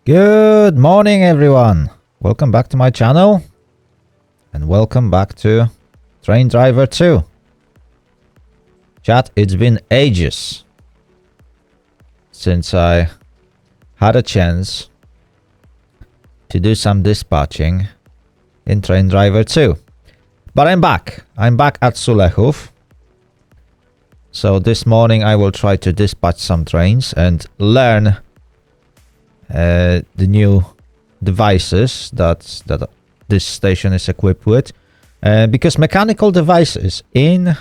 Good morning, everyone. Welcome back to my channel. And welcome back to Train Driver 2. Chat, it's been ages since I had a chance to do some dispatching in Train Driver 2. But I'm back. I'm back at Sulechów. So this morning I will try to dispatch some trains and learn the new devices that this station is equipped with. Because mechanical devices in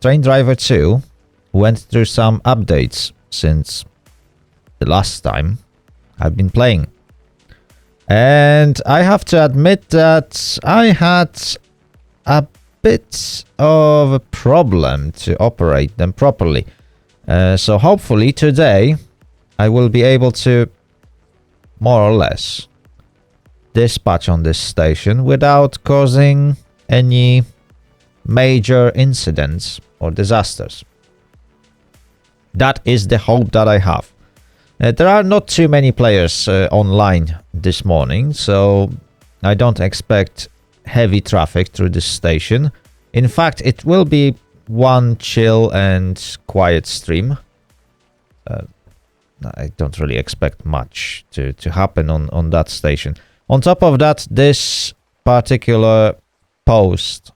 Train Driver 2 went through some updates since the last time I've been playing. And I have to admit that I had a bit of a problem to operate them properly. So hopefully today I will be able to more or less dispatch on this station without causing any major incidents or disasters. That is the hope that I have. There are not too many players online this morning, so I don't expect heavy traffic through this station. In fact, it will be one chill and quiet stream. I don't really expect much to happen on that station. On top of that, this particular post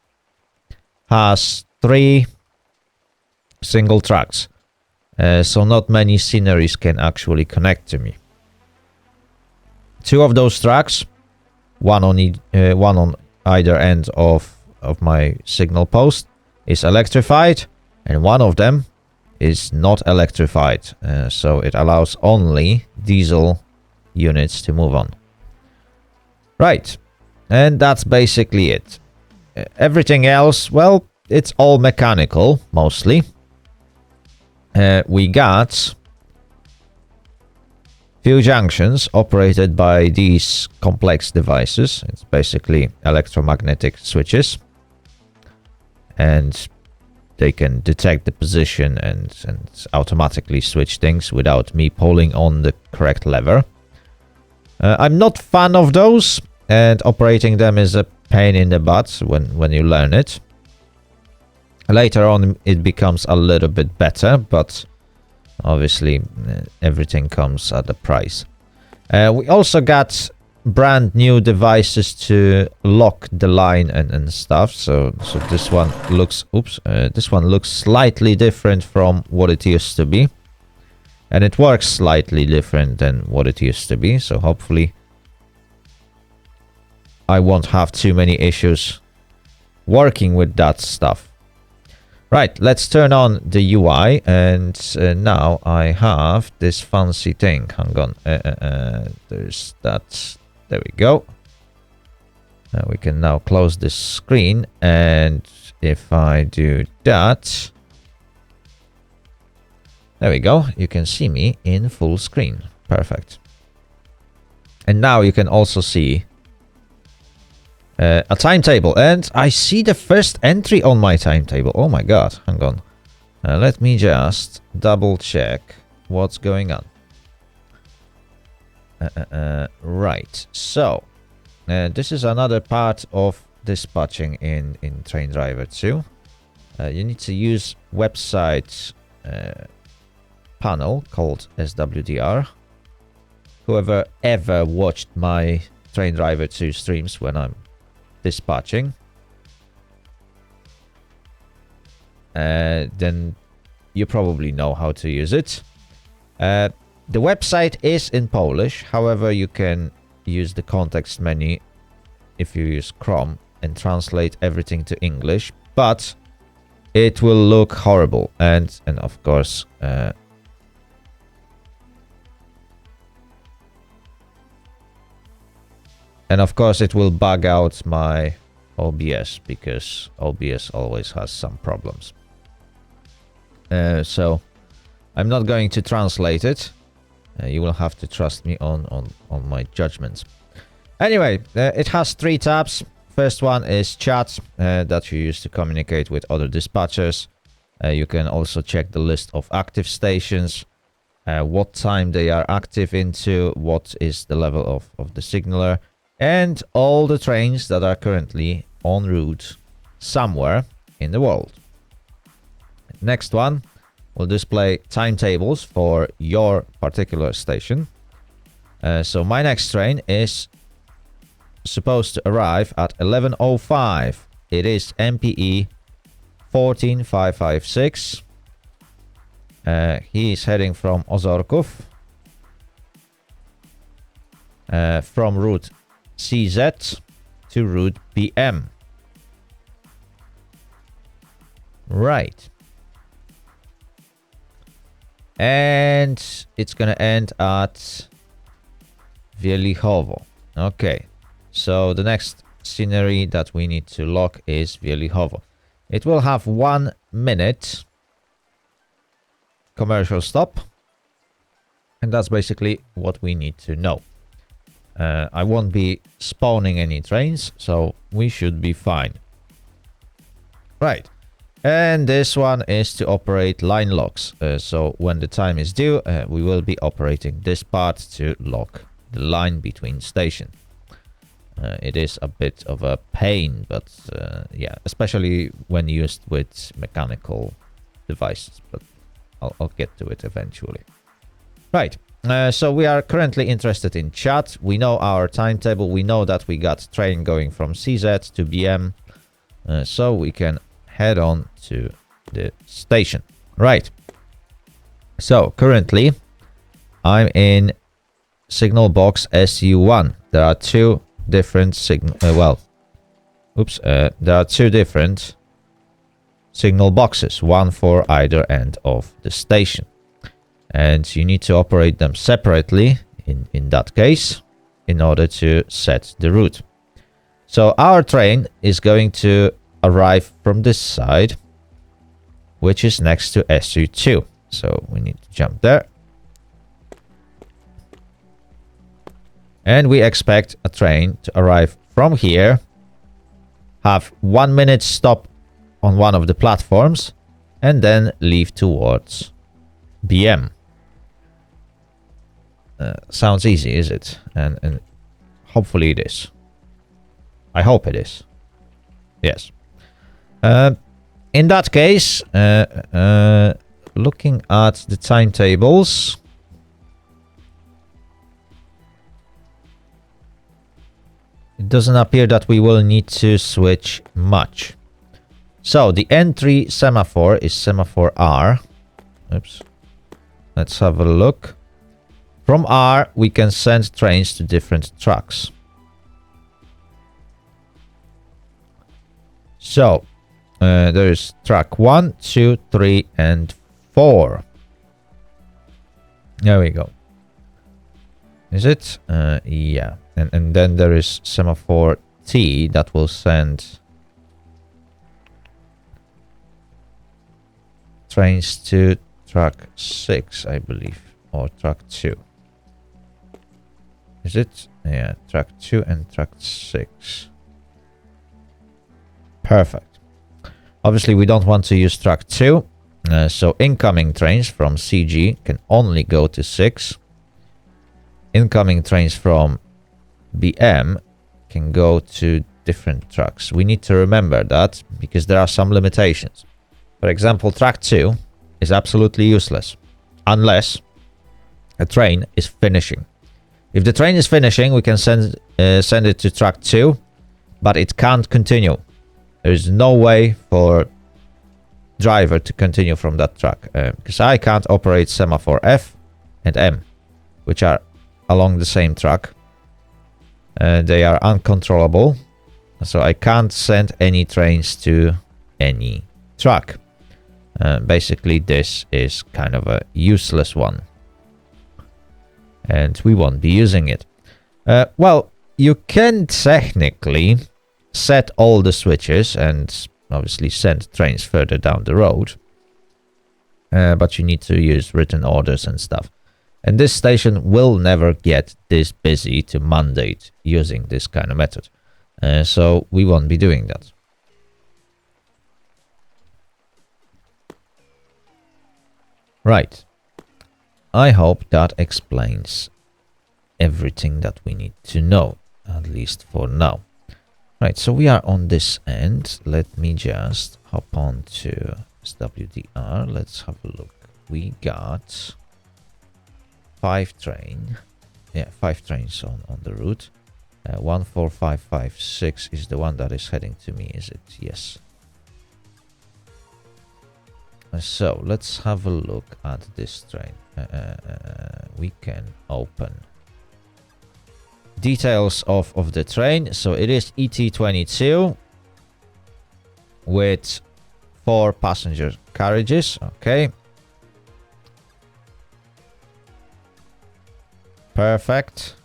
has 3 single tracks. So not many sceneries can actually connect to me. 2 of those tracks, one on either end of my signal post, is electrified, and one of them is not electrified, so it allows only diesel units to move on. Right, and that's basically it. Everything else, well, it's all mechanical, mostly. We got few junctions operated by these complex devices. It's basically electromagnetic switches, and they can detect the position and automatically switch things without me pulling on the correct lever. I'm not fan of those, and operating them is a pain in the butt when you learn it. Later on it becomes a little bit better, but obviously everything comes at a price. We also got brand new devices to lock the line and stuff, so this one looks this one looks slightly different from what it used to be, and it works slightly different than what it used to be, so hopefully I won't have too many issues working with that stuff. Right, let's turn on the UI, and now I have this fancy thing. Hang on, there's that. There we go. We can now close this screen, and if I do that, there we go. You can see me in full screen. Perfect. And now you can also see a timetable, and I see the first entry on my timetable. Oh my god, hang on. Let me just double check what's going on. Right, so this is another part of dispatching in Train Driver 2. You need to use website panel called SWDR. Whoever ever watched my Train Driver 2 streams when I'm dispatching, then you probably know how to use it. The website is in Polish, however you can use the context menu if you use Chrome and translate everything to English, but it will look horrible, and of course it will bug out my OBS, because OBS always has some problems. So I'm not going to translate it. You will have to trust me on my judgments. Anyway, it has 3 tabs. First one is chat, that you use to communicate with other dispatchers. You can also check the list of active stations. what time they are active into, what is the level of the signaler, and all the trains that are currently en route somewhere in the world. Next one will display timetables for your particular station. So my next train is supposed to arrive at 11:05. It is MPE 14556. He is heading from Sulechów, from route CZ to route BM. Right. And it's gonna end at Sulechów. Okay. So the next scenery that we need to lock is Sulechów. It will have 1 minute commercial stop, and that's basically what we need to know. I won't be spawning any trains, so we should be fine. Right. And this one is to operate line locks. So when the time is due, we will be operating this part to lock the line between stations. It is a bit of a pain, but yeah, especially when used with mechanical devices. But I'll get to it eventually. Right. So we are currently interested in chat. We know our timetable. We know that we got train going from CZ to BM. So we can head on to the station. Right. So currently I'm in signal box SU1. There are two different there are two different signal boxes, one for either end of the station, and you need to operate them separately in that case in order to set the route. So our train is going to arrive from this side, which is next to SU2, so we need to jump there, and we expect a train to arrive from here, have 1 minute stop on one of the platforms, and then leave towards BM. Sounds easy, is it? And hopefully it is. I hope it is. Yes. In that case, looking at the timetables, it doesn't appear that we will need to switch much. So the entry semaphore is semaphore R. Oops. Let's have a look. From R, we can send trains to different tracks. So there is track 1, 2, 3, and 4. There we go. Is it? Yeah. And then there is semaphore T that will send trains to track 6, I believe, or track 2. Is it? Yeah, track 2 and track 6. Perfect. Obviously, we don't want to use track 2, so incoming trains from CG can only go to 6. Incoming trains from BM can go to different tracks. We need to remember that because there are some limitations. For example, track 2 is absolutely useless unless a train is finishing. If the train is finishing, we can send it to track 2, but it can't continue. There is no way for driver to continue from that track because I can't operate semaphore F and M, which are along the same track. They are uncontrollable, so I can't send any trains to any track. Basically, this is kind of a useless one, and we won't be using it. Well, you can technically set all the switches and obviously send trains further down the road, but you need to use written orders and stuff. And this station will never get this busy to mandate using this kind of method. So we won't be doing that. Right. I hope that explains everything that we need to know, at least for now. Right, so we are on this end. Let me just hop on to SWDR. Let's have a look. We got 5 trains on the route. 14556 is the one that is heading to me, is it? Yes. So let's have a look at this train. We can open details of the train. So it is ET22 with 4 passenger carriages. Okay. Perfect.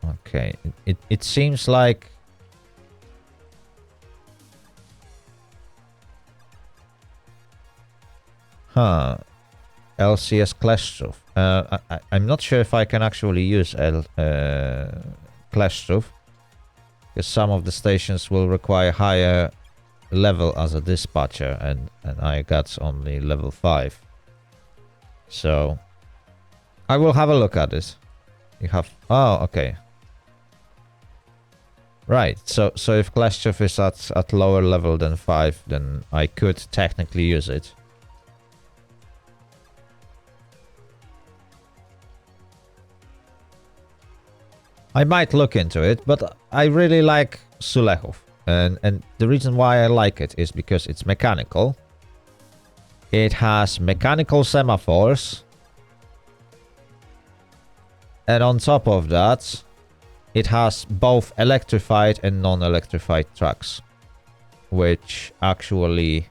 Okay. It seems like LCS Sulechów. I'm not sure if I can actually use Sulechów, because some of the stations will require higher level as a dispatcher, and I got only level 5. So I will have a look at it. You have... Oh, okay. Right, so if Sulechów is at lower level than 5, then I could technically use it. I might look into it, but I really like Sulechów. And the reason why I like it is because it's mechanical. It has mechanical semaphores. And on top of that, it has both electrified and non-electrified tracks, which actually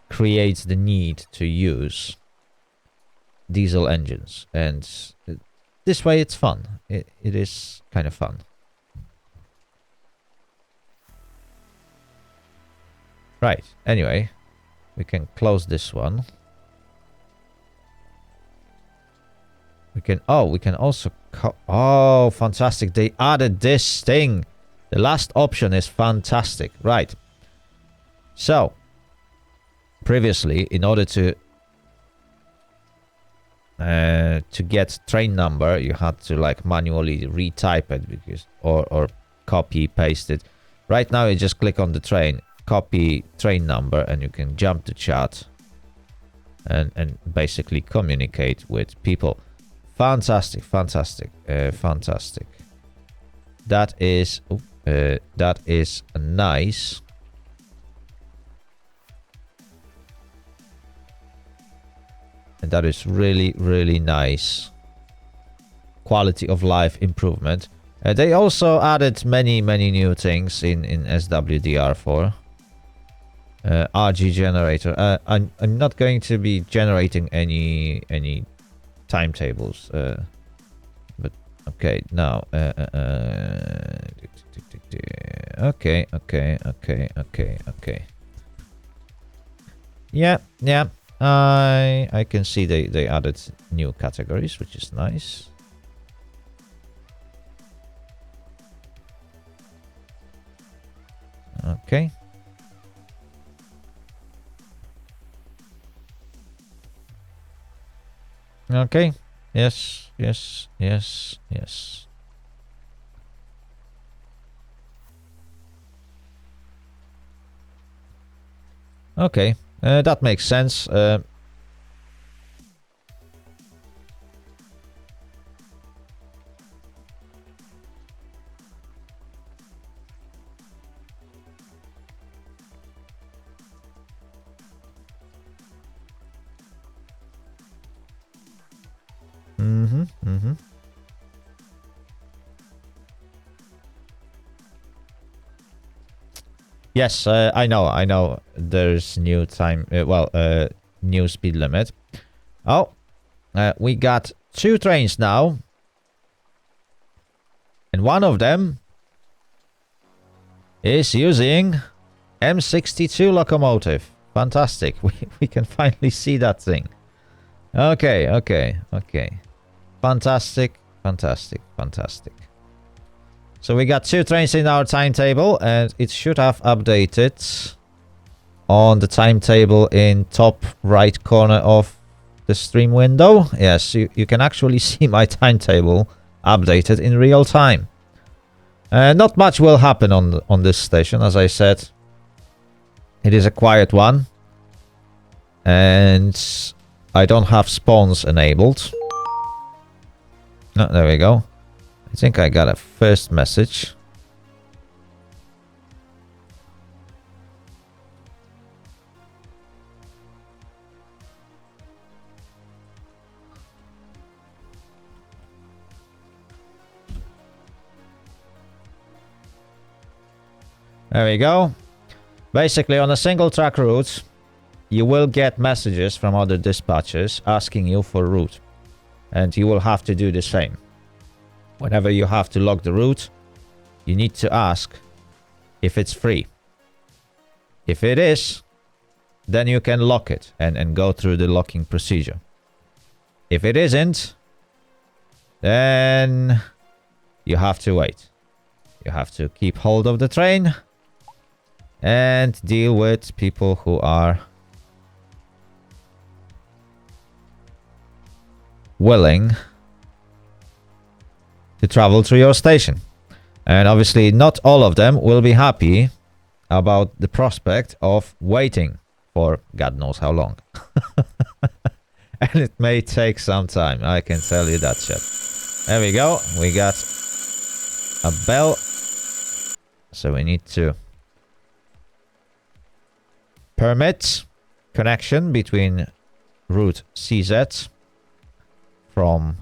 creates the need to use diesel engines. And this way it's fun. It is kind of fun. Right, anyway, we can close this one. We can also... Oh, fantastic. They added this thing. The last option is fantastic. Right. So, previously, in order to get train number, you had to like manually retype it because or copy paste it. Right now, you just click on the train, copy train number, and you can jump to chat and basically communicate with people. Fantastic, fantastic, fantastic. That is nice. And that is really, really nice. Quality of life improvement. They also added many new things in SWDR4. RG generator. I'm not going to be generating any timetables, but okay, now okay. Yeah, I can see they added new categories, which is nice. Okay. Okay. Yes. Okay. That makes sense. Yes, I know. There's new time. New speed limit. Oh, we got 2 trains now, and one of them is using M62 locomotive. Fantastic. We can finally see that thing. Okay. Fantastic. So we got 2 trains in our timetable, and it should have updated on the timetable in top right corner of the stream window. Yes, you can actually see my timetable updated in real time. Not much will happen on this station, as I said. It is a quiet one. And I don't have spawns enabled. No, there we go. I think I got a first message. There we go. Basically, on a single track route, you will get messages from other dispatchers asking you for route. And you will have to do the same. Whenever you have to log the route, you need to ask if it's free. If it is, then you can lock it and go through the locking procedure. If it isn't, then you have to wait. You have to keep hold of the train and deal with people who are willing to travel through your station. And obviously not all of them will be happy about the prospect of waiting for God knows how long. And it may take some time, I can tell you that, chat. There we go, we got a bell. So we need to permit connection between route CZ from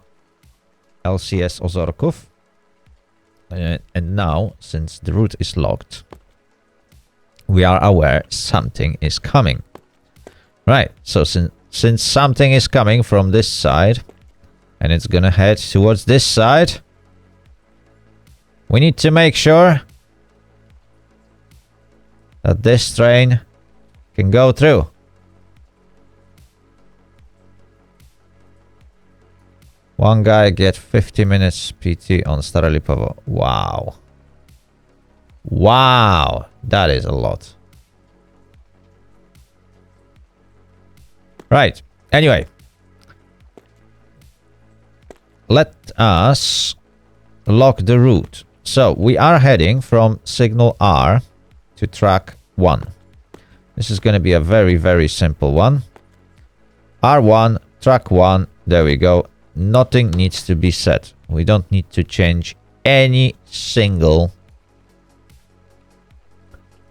LCS Sulechów. And now, since the route is locked, we are aware something is coming. Right, so since something is coming from this side, and it's gonna head towards this side, we need to make sure that this train can go through. One guy get 50 minutes PT on Stare Lipowo. Wow. Wow. That is a lot. Right. Anyway. Let us lock the route. So we are heading from signal R to track 1. This is going to be a very, very simple one. R1, track 1. There we go. Nothing needs to be set. We don't need to change any single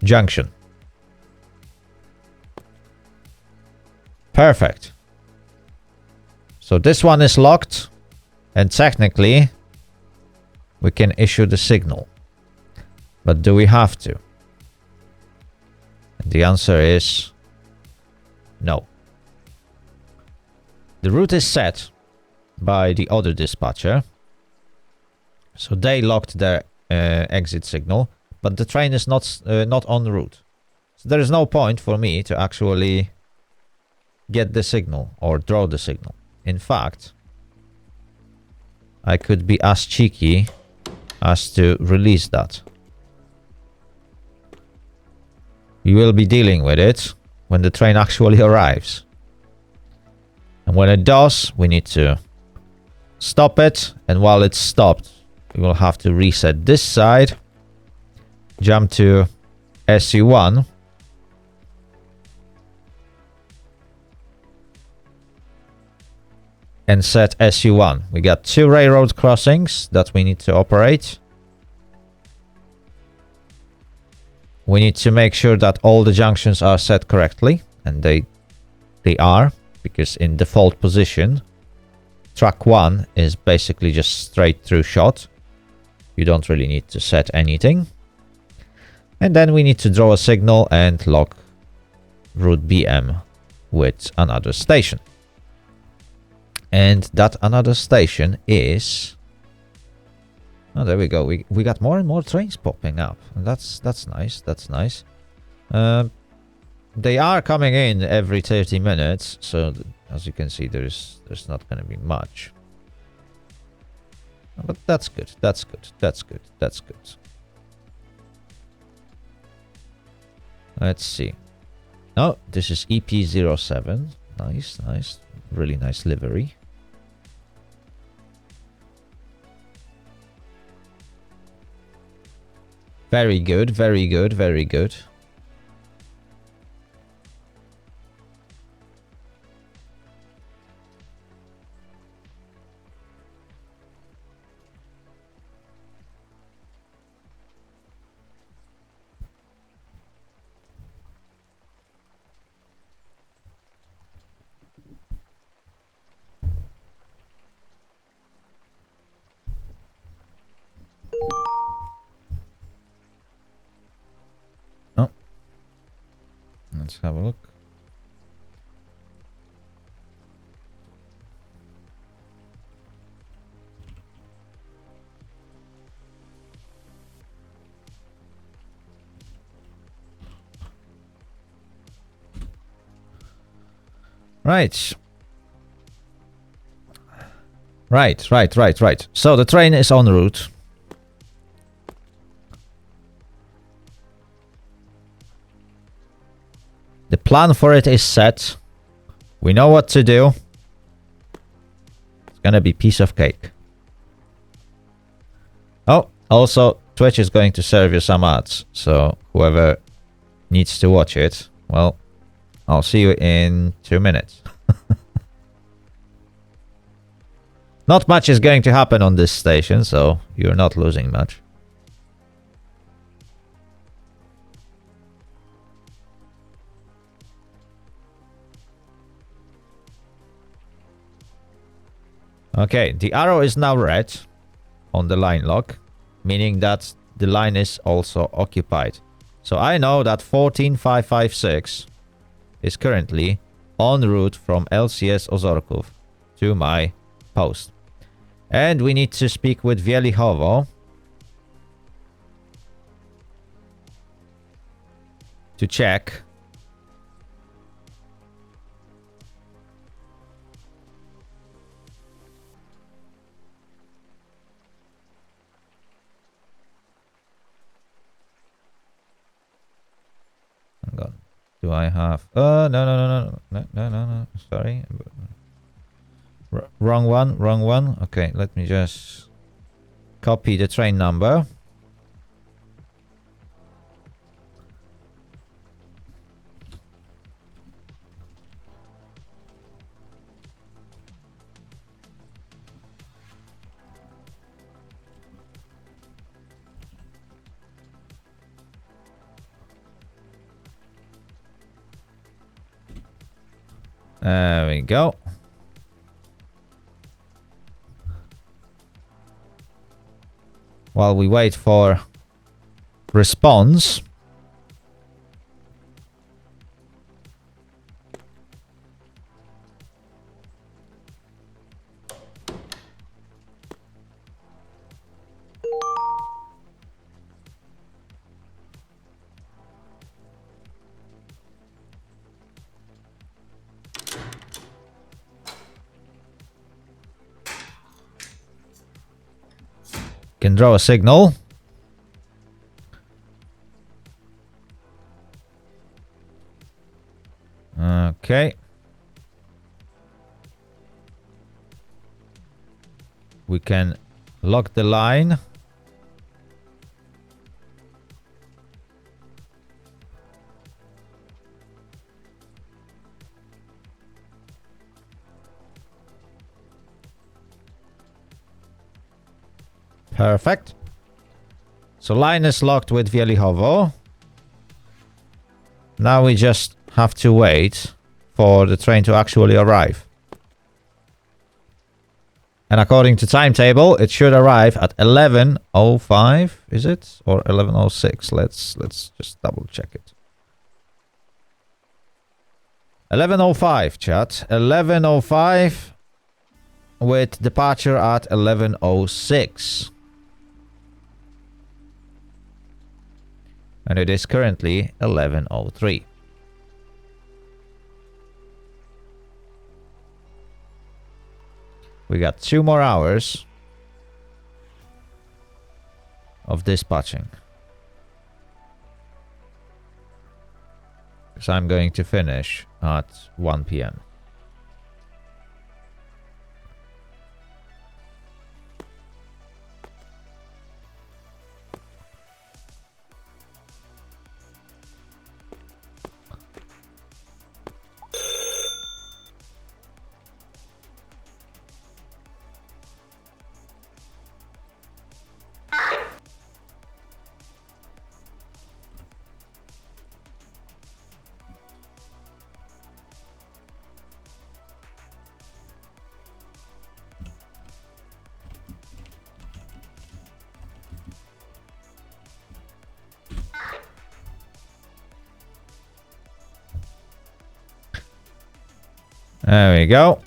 junction. Perfect. So this one is locked, and technically we can issue the signal. But do we have to? And the answer is no. The route is set by the other dispatcher, so they locked their exit signal, but the train is not en route. So there is no point for me to actually get the signal or draw the signal. In fact, I could be as cheeky as to release that. We will be dealing with it when the train actually arrives. And when it does, we need to stop it. And while it's stopped, we will have to reset this side, jump to SU1, and set SU1. We got 2 railroad crossings that we need to operate. We need to make sure that all the junctions are set correctly, and they are, because in default position, track 1 is basically just straight through shot. You don't really need to set anything. And then we need to draw a signal and lock route BM with another station. And that another station is... Oh, there we go. We got more and more trains popping up. And that's nice. That's nice. They are coming in every 30 minutes. So, as you can see, there's not going to be much. But that's good. That's good. That's good. That's good. Let's see. Oh, this is EP07. Nice, nice. Really nice livery. Very good, very good, very good. Oh. Let's have a look. Right. Right. So the train is en route. The plan for it is set. We know what to do. It's gonna be piece of cake. Oh, also, Twitch is going to serve you some ads. So whoever needs to watch it, well, I'll see you in 2 minutes. Not much is going to happen on this station, so you're not losing much. Okay, the arrow is now red on the line lock, meaning that the line is also occupied. So I know that 14556 is currently en route from LCS Sulechów to my post. And we need to speak with Wielichowo to check hang on. Do I have no, sorry. Wrong one. Okay, let me just copy the train number. There we go. While we wait for response. Can draw a signal. Okay. We can lock the line. Perfect. So line is locked with Wielichowo. Now we just have to wait for the train to actually arrive. And according to timetable, it should arrive at 11:05, is it? Or 11:06? Let's just double check it. 11:05, chat. 11:05 with departure at 11:06. And it is currently 11:03. We got 2 more hours of dispatching. because I'm going to finish at 1 p.m. There we go.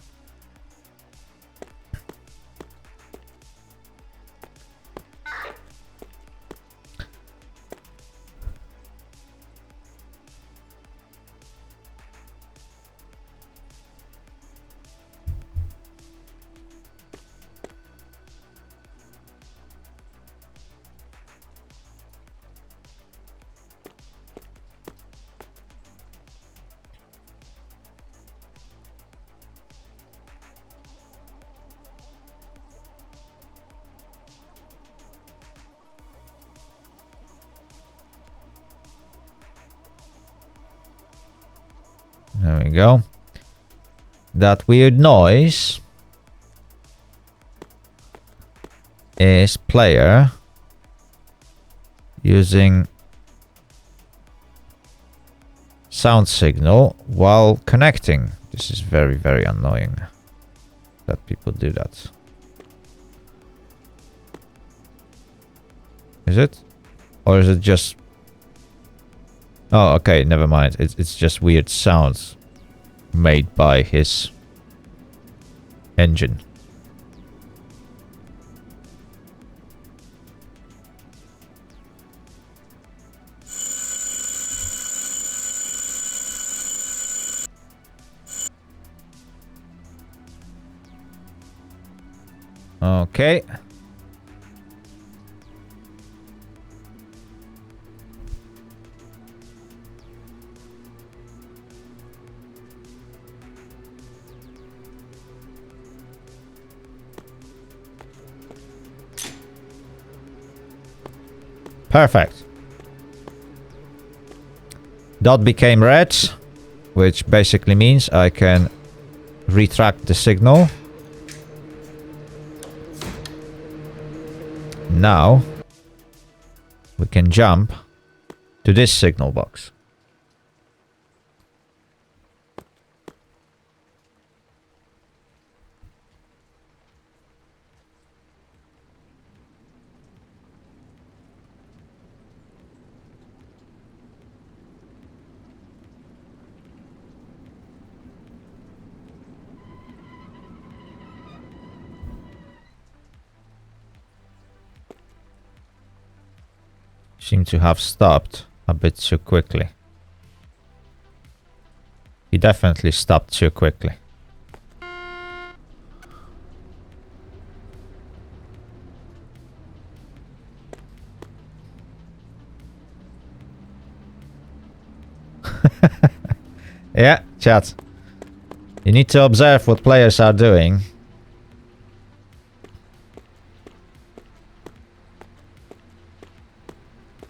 There we go. That weird noise is player using sound signal while connecting. This is very, very annoying that people do that. Is it? Or is it just... Oh, okay, never mind. It's just weird sounds made by his engine. Okay. Perfect. Dot became red, which basically means I can retract the signal. Now we can jump to this signal box. Seem to have stopped a bit too quickly. He definitely stopped too quickly. Yeah, chat. You need to observe what players are doing.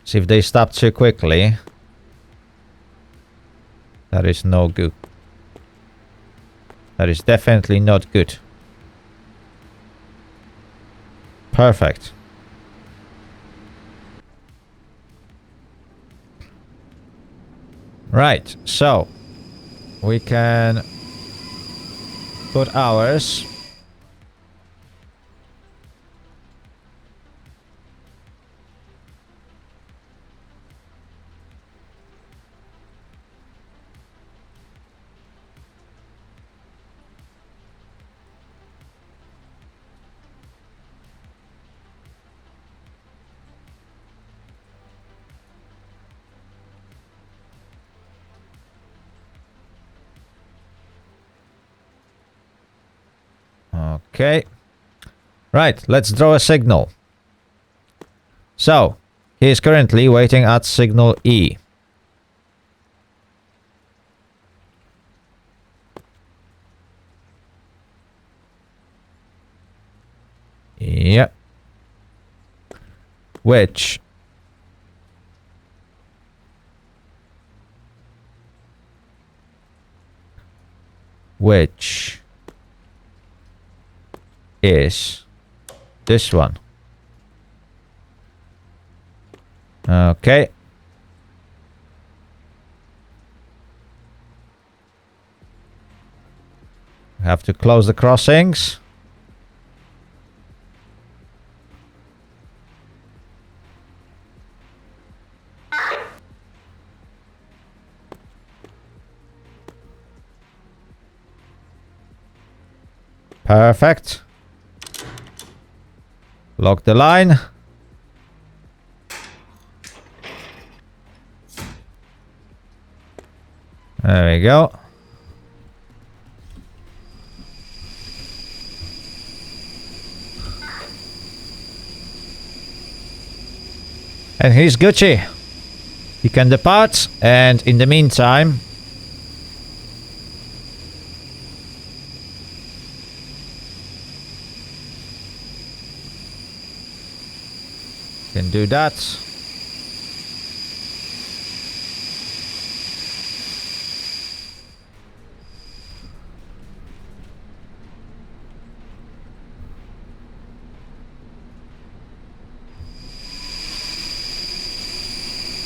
See if they stop too quickly. That is no good. That is definitely not good. Perfect. Right, so we can put ours. Okay. Right, let's draw a signal. So, he is currently waiting at signal E. Yep. Which is this one. Okay. Have to close the crossings. Perfect. Lock the line. There we go. And he's Gucci. He can depart, and in the meantime, can do that.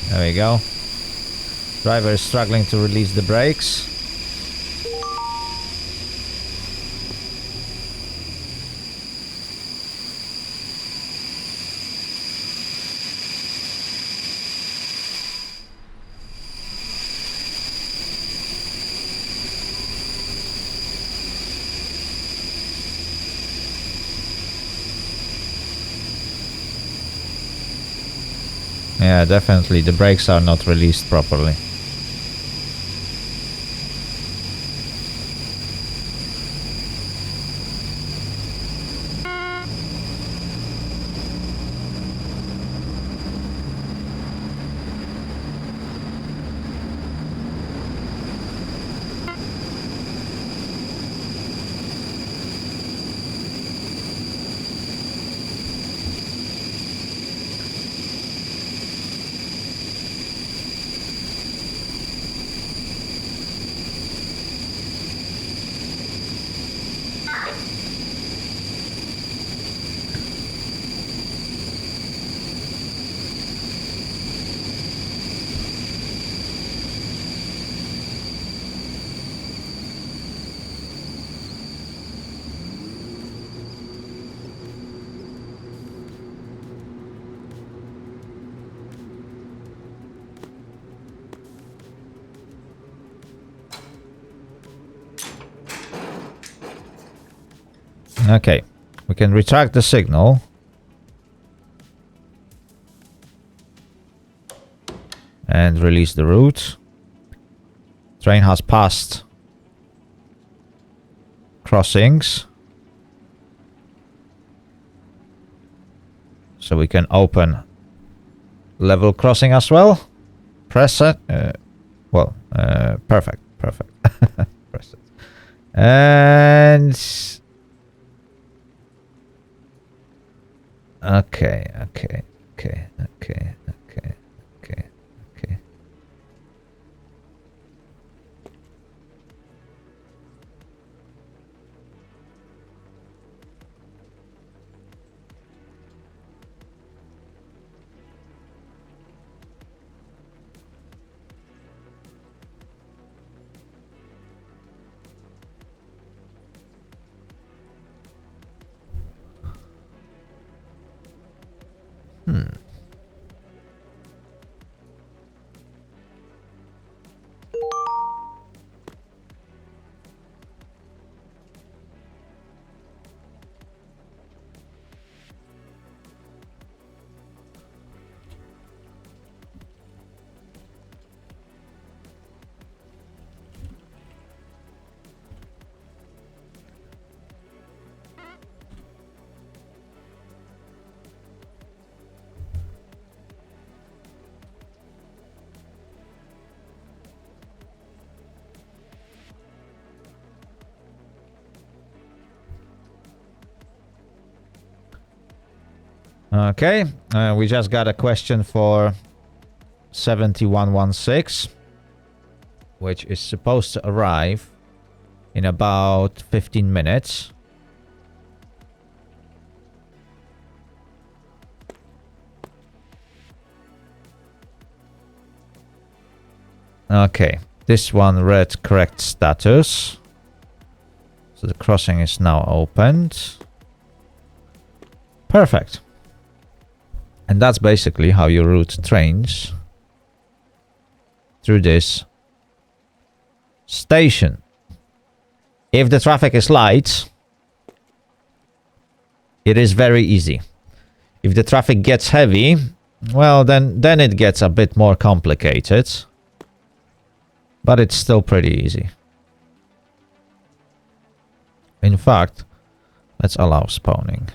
There we go. Driver is struggling to release the brakes. Yeah, definitely the brakes are not released properly. Okay, we can retract the signal. And release the route. Train has passed crossings. So we can open level crossing as well. Press it. Perfect. Perfect. Press it. And... Okay. Okay, we just got a question for 7116, which is supposed to arrive in about 15 minutes. Okay, this one read correct status. So the crossing is now opened. Perfect. And that's basically how you route trains through this station. If the traffic is light, it is very easy. If the traffic gets heavy, well, then it gets a bit more complicated. But it's still pretty easy. In fact, let's allow spawning.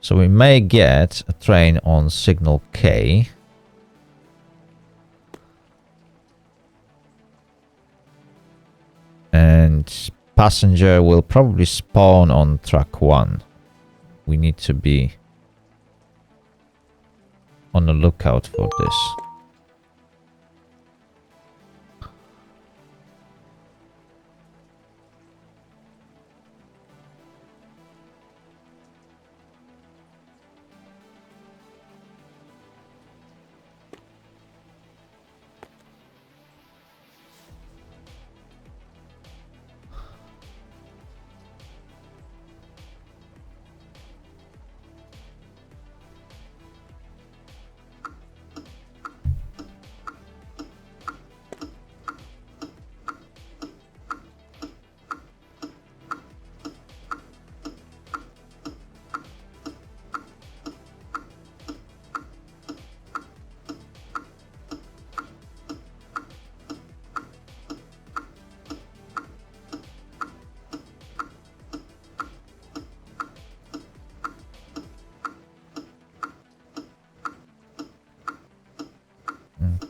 So we may get a train on signal K. And passenger will probably spawn on track 1. We need to be on the lookout for this.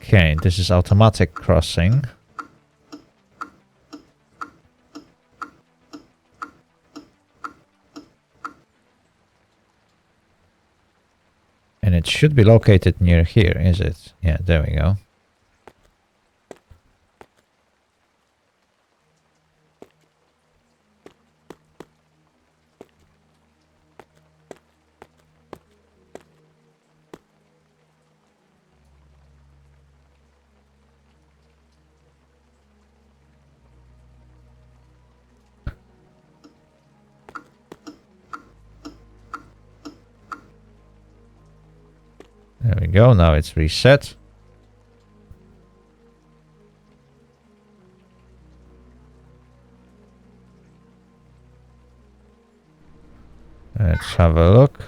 Okay, this is automatic crossing. And it should be located near here, is it? Yeah, there we go. There we go, now it's reset. Let's have a look.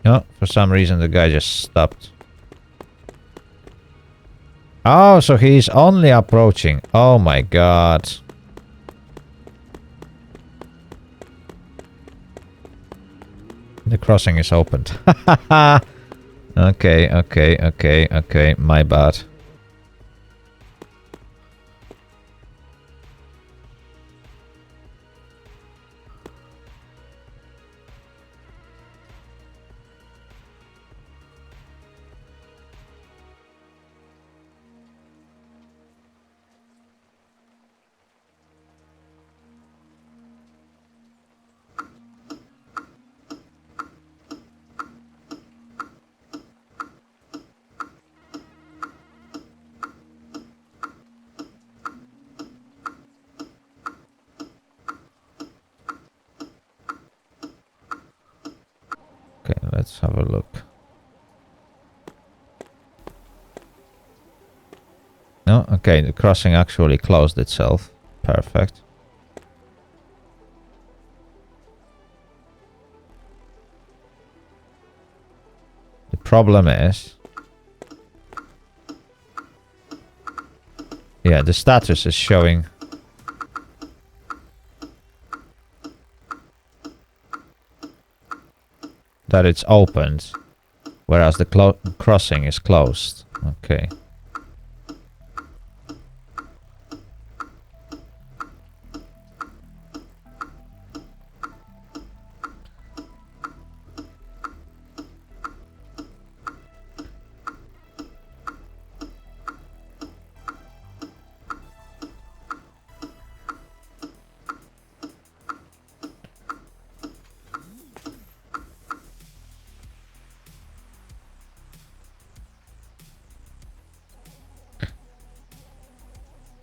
No, for some reason the guy just stopped. Oh, so he's only approaching. Oh my god. The crossing is opened. Okay, my bad. Okay, let's have a look. No, okay, the crossing actually closed itself. Perfect. The problem is... yeah, the status is showing... that it's opened, whereas the crossing is closed. Okay.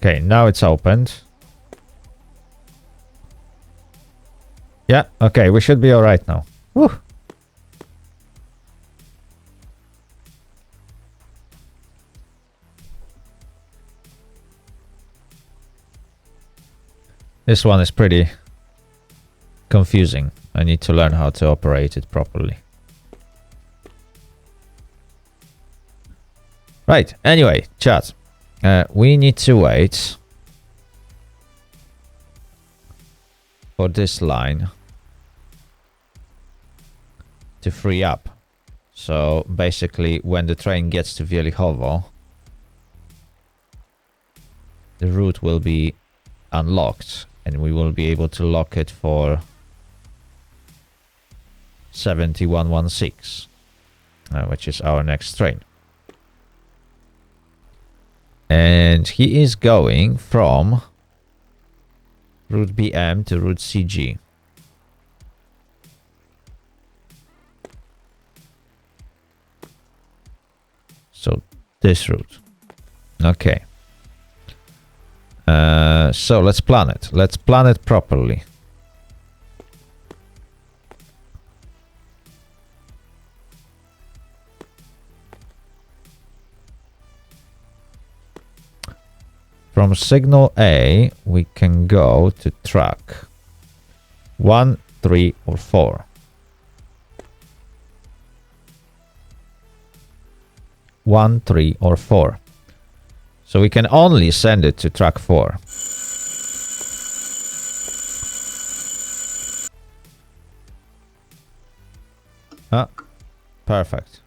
Okay, now it's opened. Yeah, okay, we should be alright now. Whew. This one is pretty confusing. I need to learn how to operate it properly. Right, anyway, chat. We need to wait for this line to free up. So basically, when the train gets to Wielichowo, the route will be unlocked and we will be able to lock it for 7116, which is our next train. And he is going from route BM to route CG. So this route. Okay. So let's plan it. Let's plan it properly. From signal A, we can go to track 1, 3, or 4. 1, 3, or 4. So we can only send it to track 4. Ah, perfect.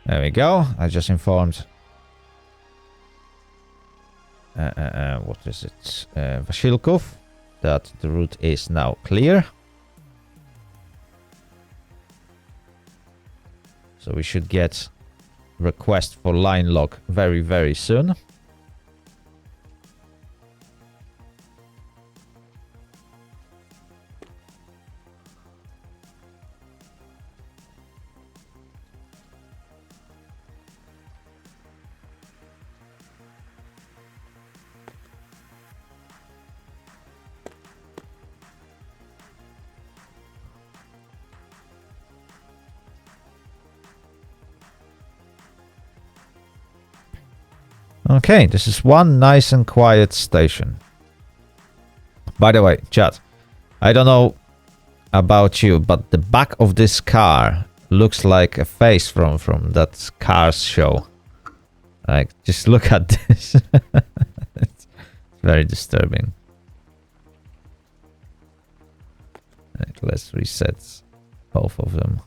There we go. I just informed. What is it? Sulechów, that the route is now clear. So we should get request for line lock very, very soon. Okay, this is one nice and quiet station. By the way, chat, I don't know about you, but the back of this car looks like a face from that Cars show. Like, just look at this. It's very disturbing. Right, let's reset both of them.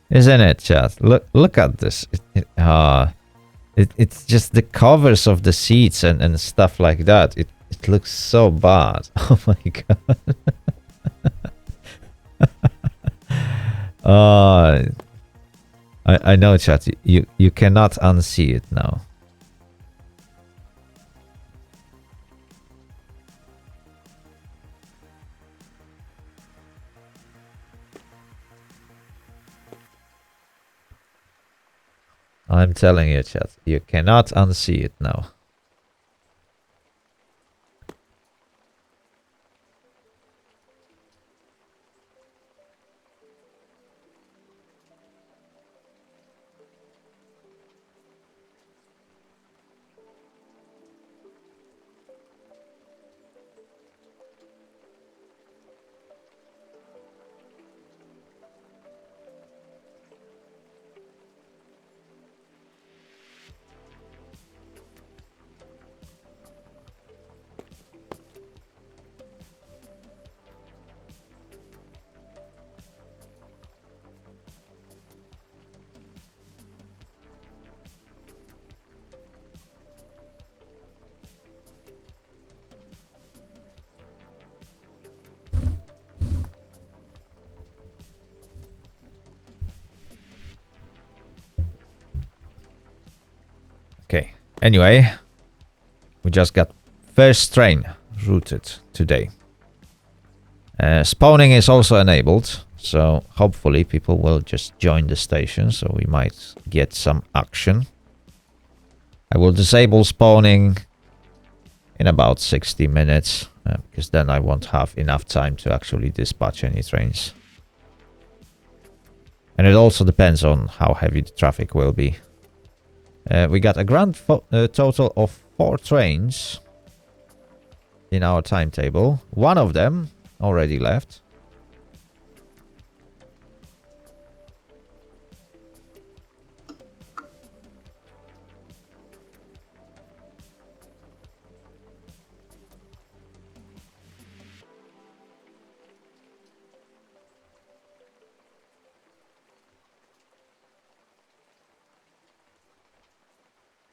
Isn't it, chat? Look at this. It's just the covers of the seats and stuff like that. It looks so bad. Oh my god. I know, chat. You cannot unsee it now. I'm telling you, chat, you cannot unsee it now. Anyway, we just got first train routed today. Spawning is also enabled, so hopefully people will just join the station, so we might get some action. I will disable spawning in about 60 minutes, because then I won't have enough time to actually dispatch any trains. And it also depends on how heavy the traffic will be. We got a grand total of 4 trains in our timetable. One of them already left.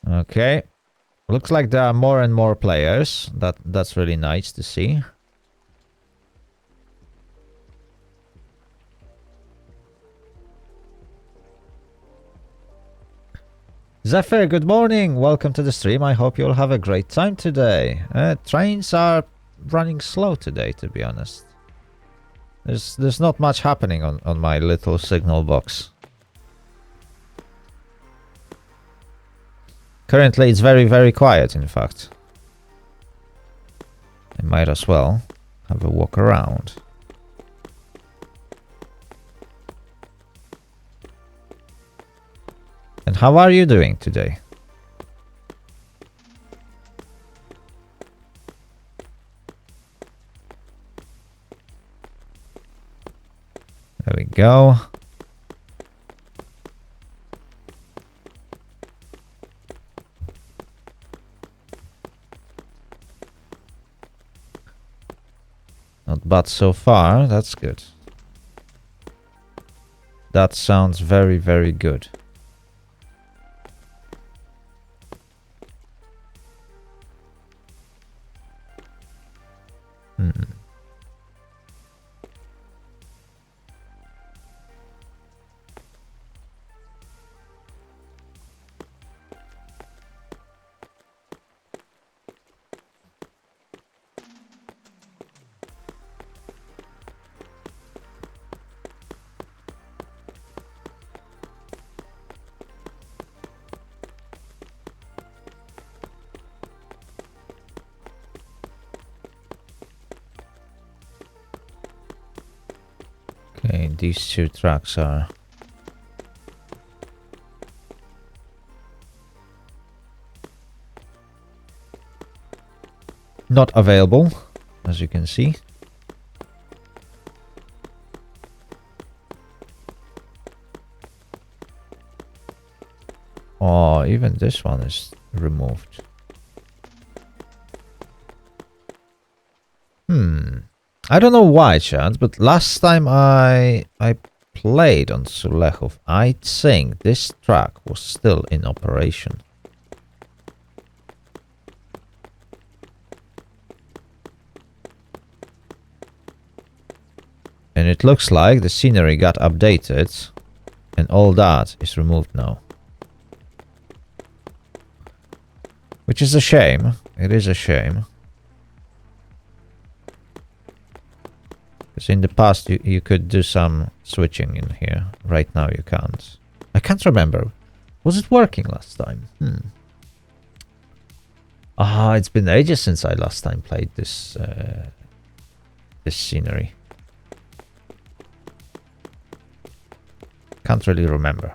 Okay. Looks like there are more and more players. That's really nice to see. Zephyr, good morning. Welcome to the stream. I hope you'll have a great time today. Trains are running slow today, to be honest. There's not much happening on my little signal box. Currently, it's very, very quiet, in fact. I might as well have a walk around. And how are you doing today? There we go. Not bad so far. That's good. That sounds very, very good. Okay, these 2 tracks are not available, as you can see. Oh, even this one is removed. I don't know why, Chance, but last time I played on Sulechów, I think this track was still in operation. And it looks like the scenery got updated and all that is removed now. Which is a shame. It is a shame. Because in the past you could do some switching in here. Right now you can't. I can't remember. Was it working last time? It's been ages since I last time played this this scenery. Can't really remember.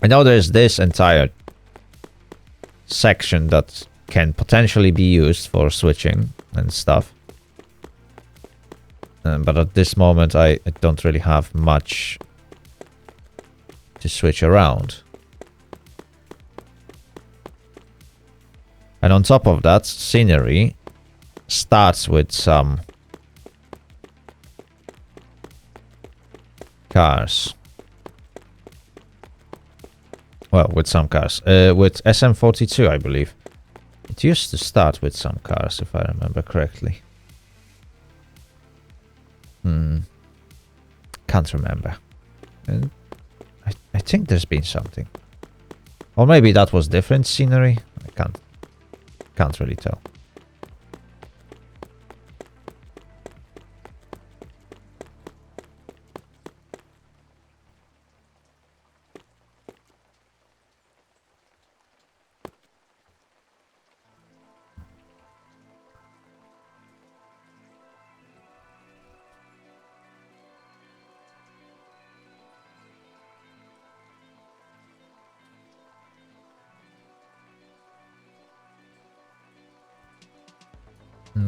I know there's this entire section that can potentially be used for switching and stuff. But at this moment, I don't really have much to switch around. And on top of that, scenery starts with some cars. Well, with some cars. With SM42, I believe. It used to start with some cars, if I remember correctly. Can't remember. And I think there's been something. Or maybe that was different scenery. I can't really tell.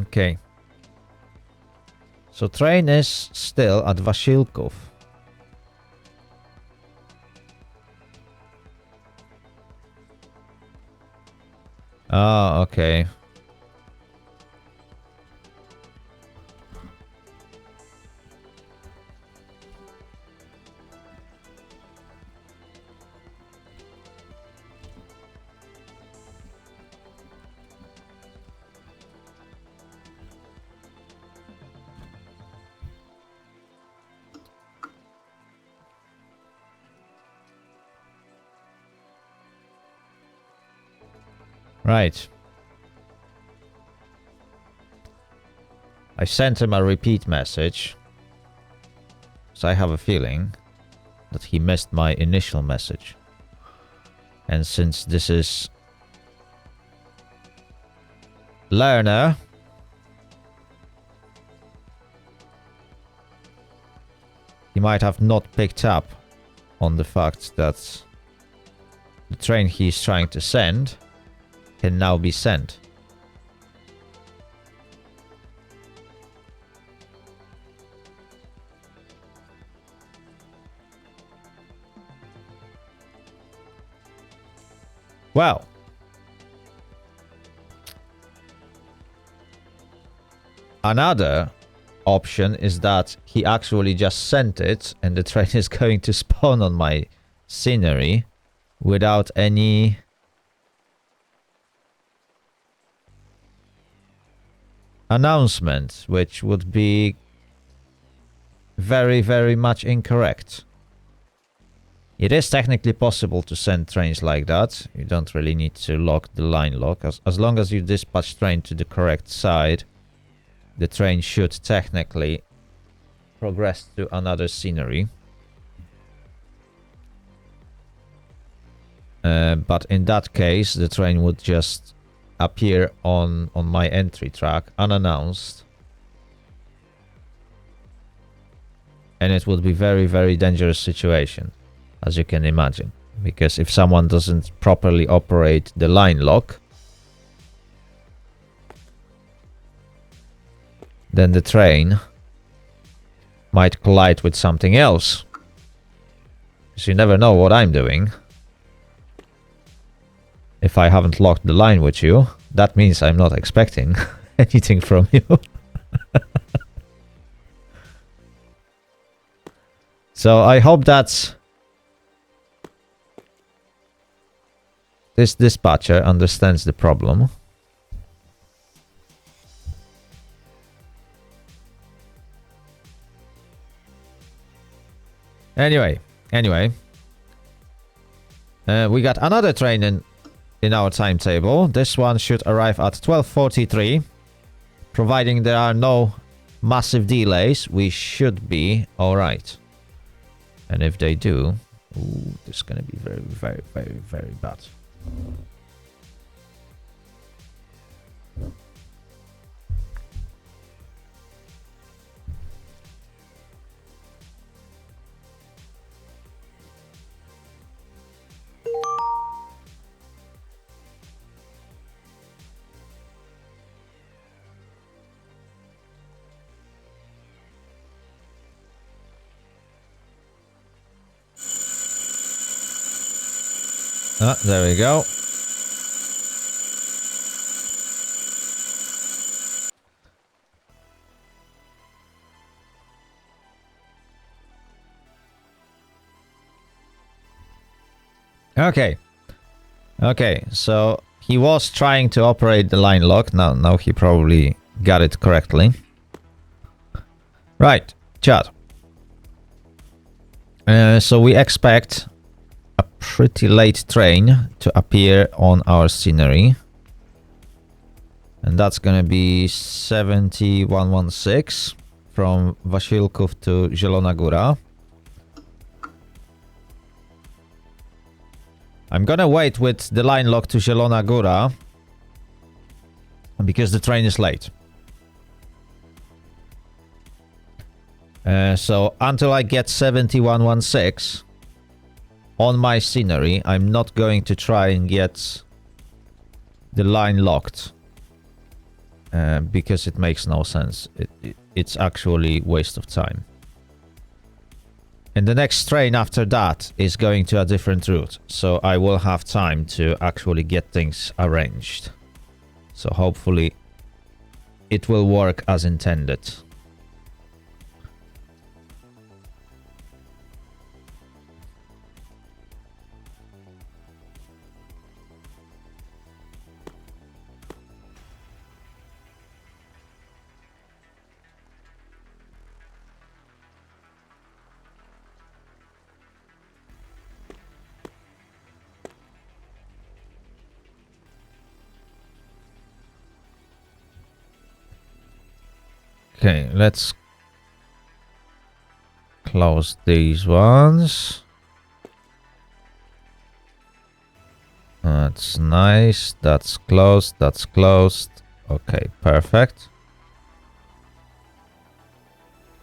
Okay. So train is still at Sulechów. Oh, okay. Right. I sent him a repeat message. So I have a feeling that he missed my initial message. And since this is learner, he might have not picked up on the fact that the train he's trying to send can now be sent. Well, another option is that he actually just sent it and the train is going to spawn on my scenery without any announcement, which would be very, very much incorrect. It is technically possible to send trains like that. You don't really need to lock the line lock. As long as you dispatch train to the correct side, the train should technically progress to another scenery. But in that case, the train would just appear on my entry track unannounced, and it would be very, very dangerous situation, as you can imagine, because if someone doesn't properly operate the line lock, then the train might collide with something else, because you never know what I'm doing. If I haven't locked the line with you, that means I'm not expecting anything from you. So I hope that this dispatcher understands the problem. Anyway, we got another train in our timetable. This one should arrive at 12:43. Providing there are no massive delays, we should be alright. And if they do, ooh, this is gonna be very, very, very, very bad. Ah, there we go. Okay, so he was trying to operate the line lock. Now he probably got it correctly. Right, chat. So we expect pretty late train to appear on our scenery. And that's gonna be 7116 from Sulechów to Zielona Góra. I'm gonna wait with the line lock to Zielona Góra because the train is late. So until I get 7116 on my scenery, I'm not going to try and get the line locked. Because it makes no sense. It's actually waste of time. And the next train after that is going to a different route. So I will have time to actually get things arranged. So hopefully it will work as intended. Okay, let's close these ones. That's nice. That's closed. That's closed. Okay, perfect.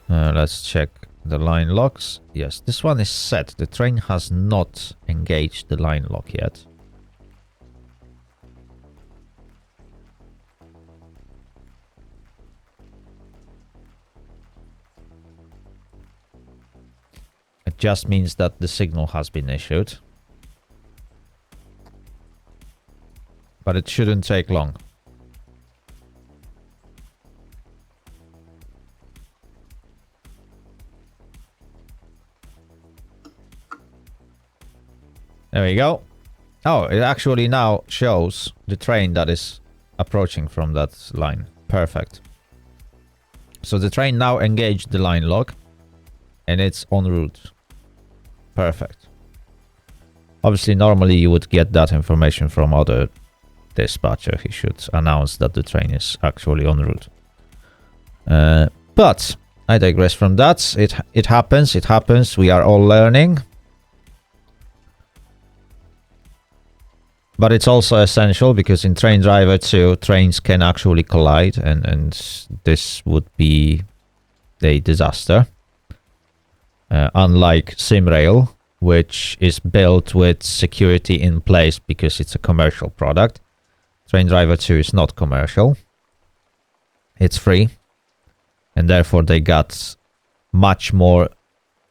Let's check the line locks. Yes, this one is set. The train has not engaged the line lock yet. It just means that the signal has been issued. But it shouldn't take long. There we go. Oh, it actually now shows the train that is approaching from that line. Perfect. So the train now engaged the line lock and it's en route. Perfect. Obviously, normally you would get that information from other dispatcher. He should announce that the train is actually en route. But I digress from that. It happens. It happens. We are all learning. But it's also essential because in Train Driver 2, trains can actually collide, and this would be a disaster. Unlike Simrail, which is built with security in place because it's a commercial product. Train Driver 2 is not commercial. It's free. And therefore they got much more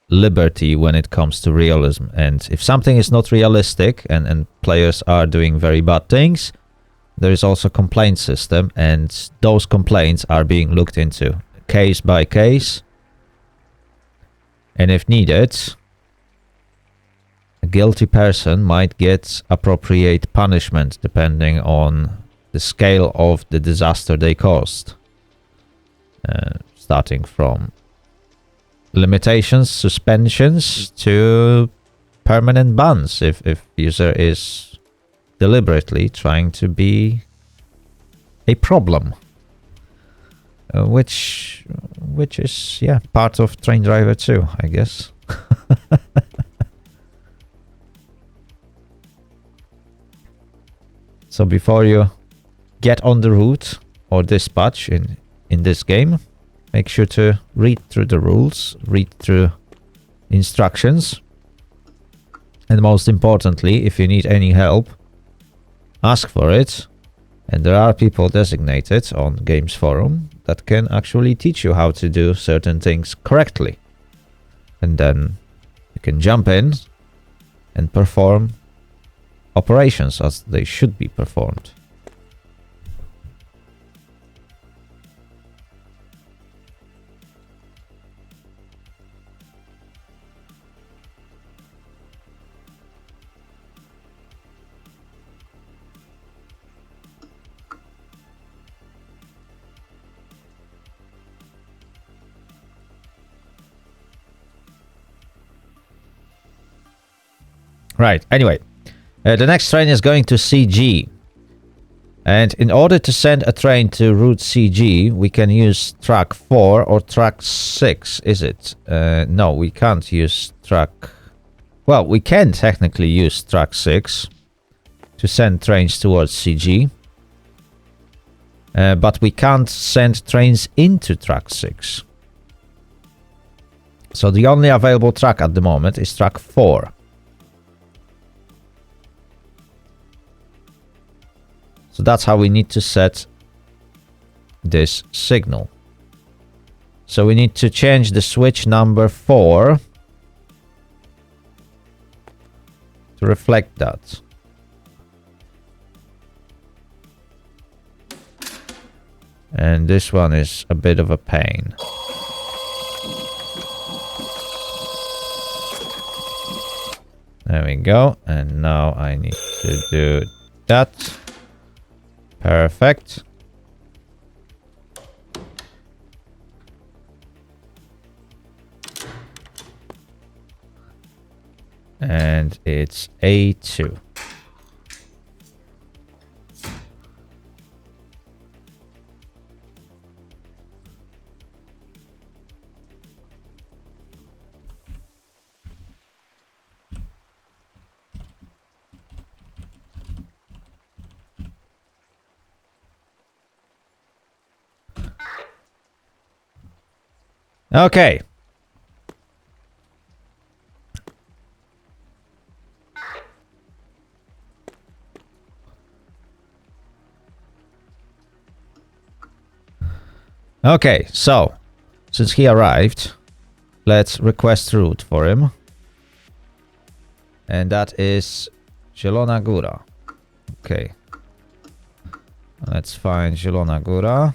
liberty when it comes to realism. And if something is not realistic and players are doing very bad things, there is also a complaint system, and those complaints are being looked into case by case. And if needed, a guilty person might get appropriate punishment depending on the scale of the disaster they caused. Starting from limitations, suspensions, to permanent bans if user is deliberately trying to be a problem. Which is, yeah, part of Train Driver 2, I guess. So before you get on the route or dispatch in this game, make sure to read through the rules, read through instructions, and most importantly, if you need any help, ask for it. And there are people designated on Games Forum that can actually teach you how to do certain things correctly. And then you can jump in and perform operations as they should be performed. Right, anyway. The next train is going to CG. And in order to send a train to route CG, we can use track 4 or track 6, is it? No, we can't use track... Well, we can technically use track 6 to send trains towards CG. But we can't send trains into track 6. So the only available track at the moment is track 4. So that's how we need to set this signal. So we need to change the switch number 4 to reflect that. And this one is a bit of a pain. There we go. And now I need to do that. Perfect. And it's A2. Okay. Okay, so since he arrived, let's request route for him. And that is Zielona Góra. Okay. Let's find Zielona Góra.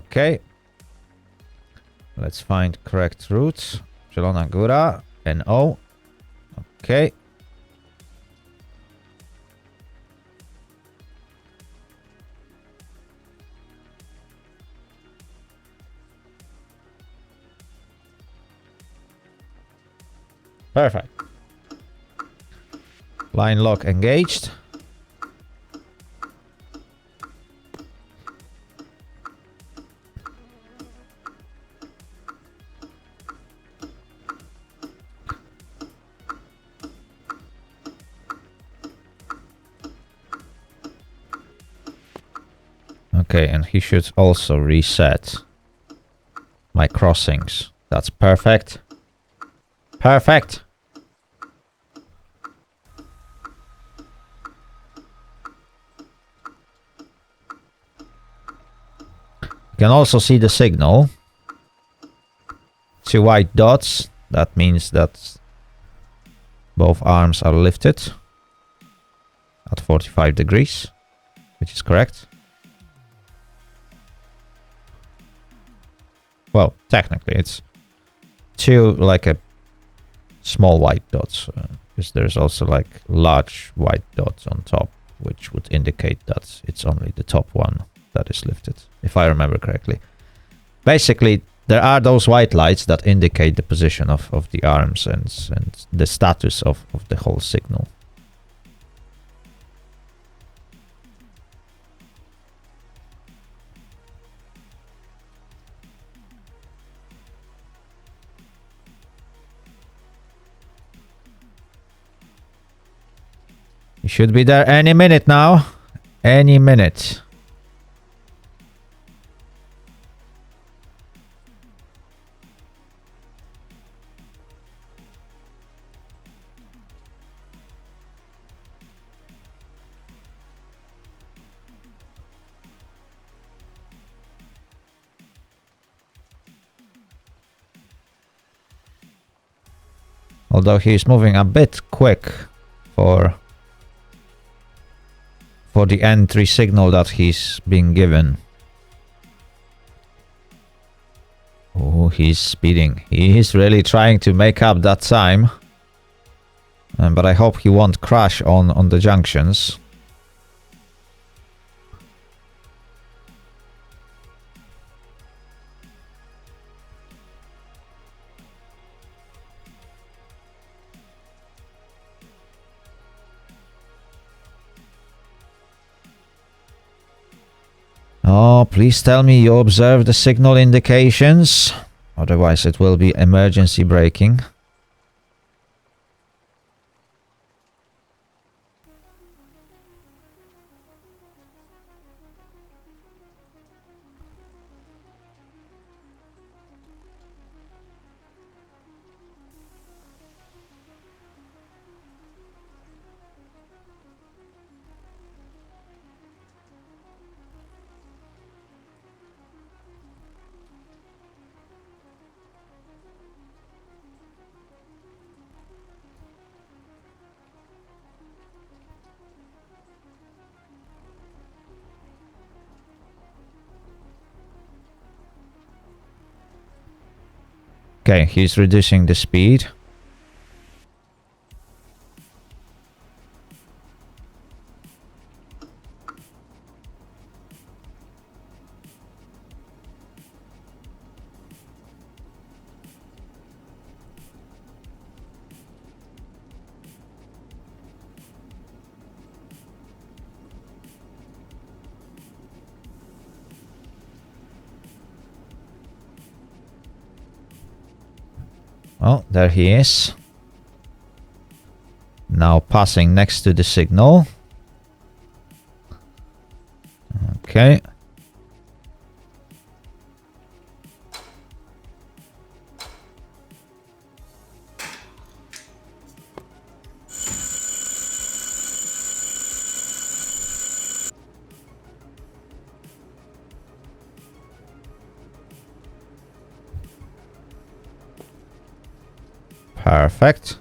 Okay. Let's find correct route. Zielona Góra, NO. Okay. Perfect. Line lock engaged. Okay, and he should also reset my crossings. That's perfect. Perfect. You can also see the signal. 2 white dots. That means that both arms are lifted at 45 degrees, which is correct. Well, technically it's 2 like a small white dots, because there's also like large white dots on top, which would indicate that it's only the top one that is lifted, if I remember correctly. Basically, there are those white lights that indicate the position of the arms and the status of the whole signal. You should be there any minute now. Any minute. Although he's moving a bit quick for the entry signal that he's being given. Oh, he's speeding. He is really trying to make up that time. But I hope he won't crash on the junctions. Oh, please tell me you observe the signal indications. Otherwise it will be emergency braking. Okay, he's reducing the speed. Oh, there he is. Now passing next to the signal. Okay. Perfect.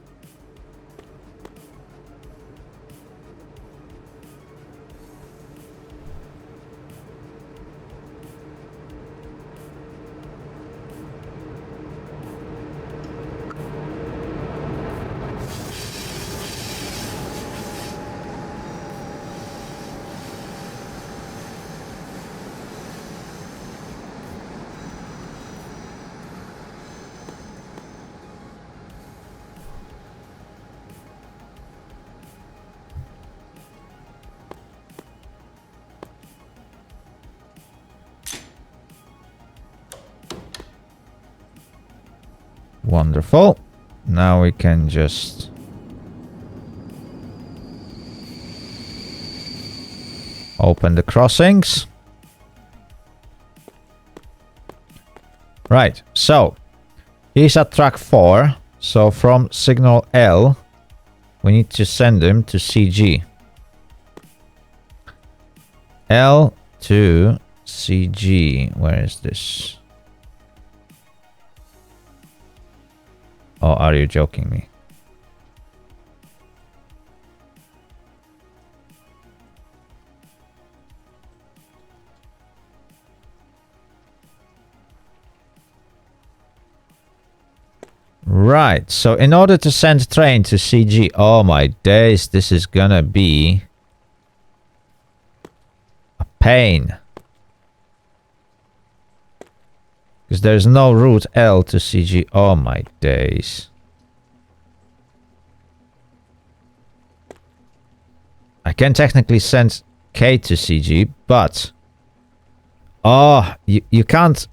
Wonderful. Now we can just open the crossings. Right, so he's at track 4. So from signal L, we need to send him to CG. L to CG. Where is this? Oh, are you joking me? Right, so in order to send train to CG, oh my days, this is gonna be a pain. Because there's no route L to CG. Oh my days. I can technically send K to CG, but... Oh, you can't...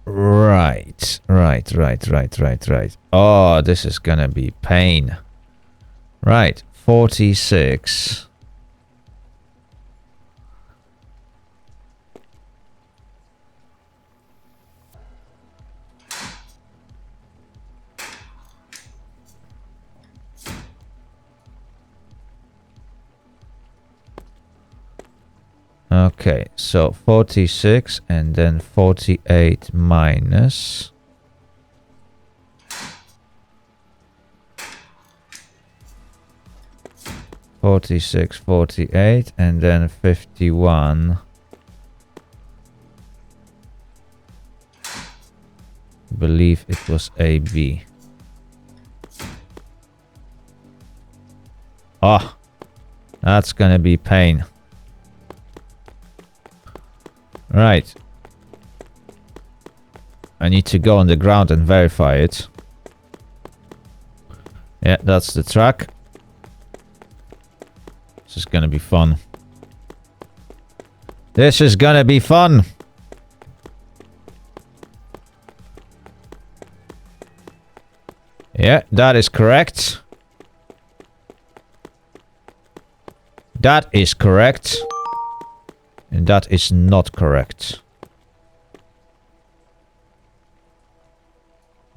Right. Oh, this is gonna be pain. Right, 46... Okay. Okay, so 46 and then 48 minus. $46, 48, and then 51. Believe it was AB. Oh, that's gonna be pain. Right. I need to go on the ground and verify it. Yeah, that's the track. This is gonna be fun. This is gonna be fun. Yeah, that is correct. That is correct. And that is not correct.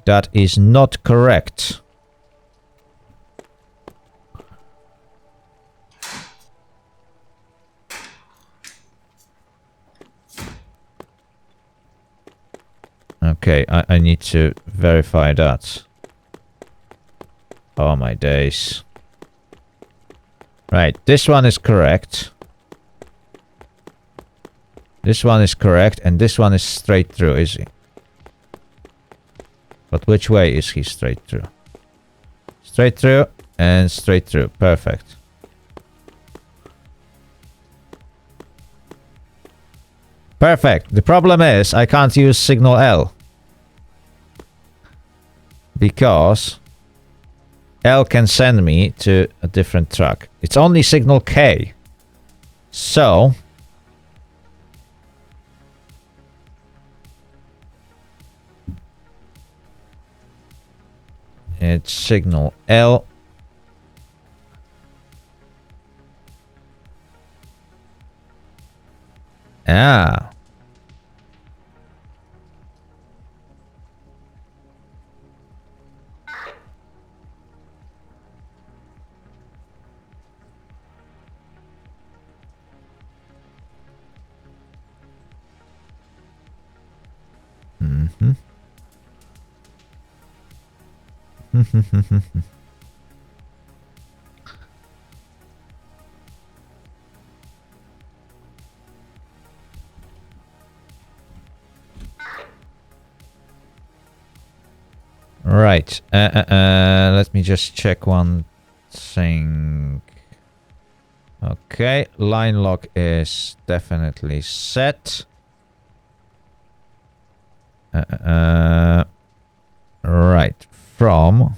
That is not correct. Okay, I need to verify that. Oh my days. Right, this one is correct. This one is correct, and this one is straight through, is he? But which way is he straight through? Straight through and straight through. Perfect. Perfect. The problem is I can't use signal L. Because L can send me to a different track. It's only signal K. So it's signal L. Ah. Mm-hmm. Right. Let me just check one thing. Okay, line lock is definitely set. Right, from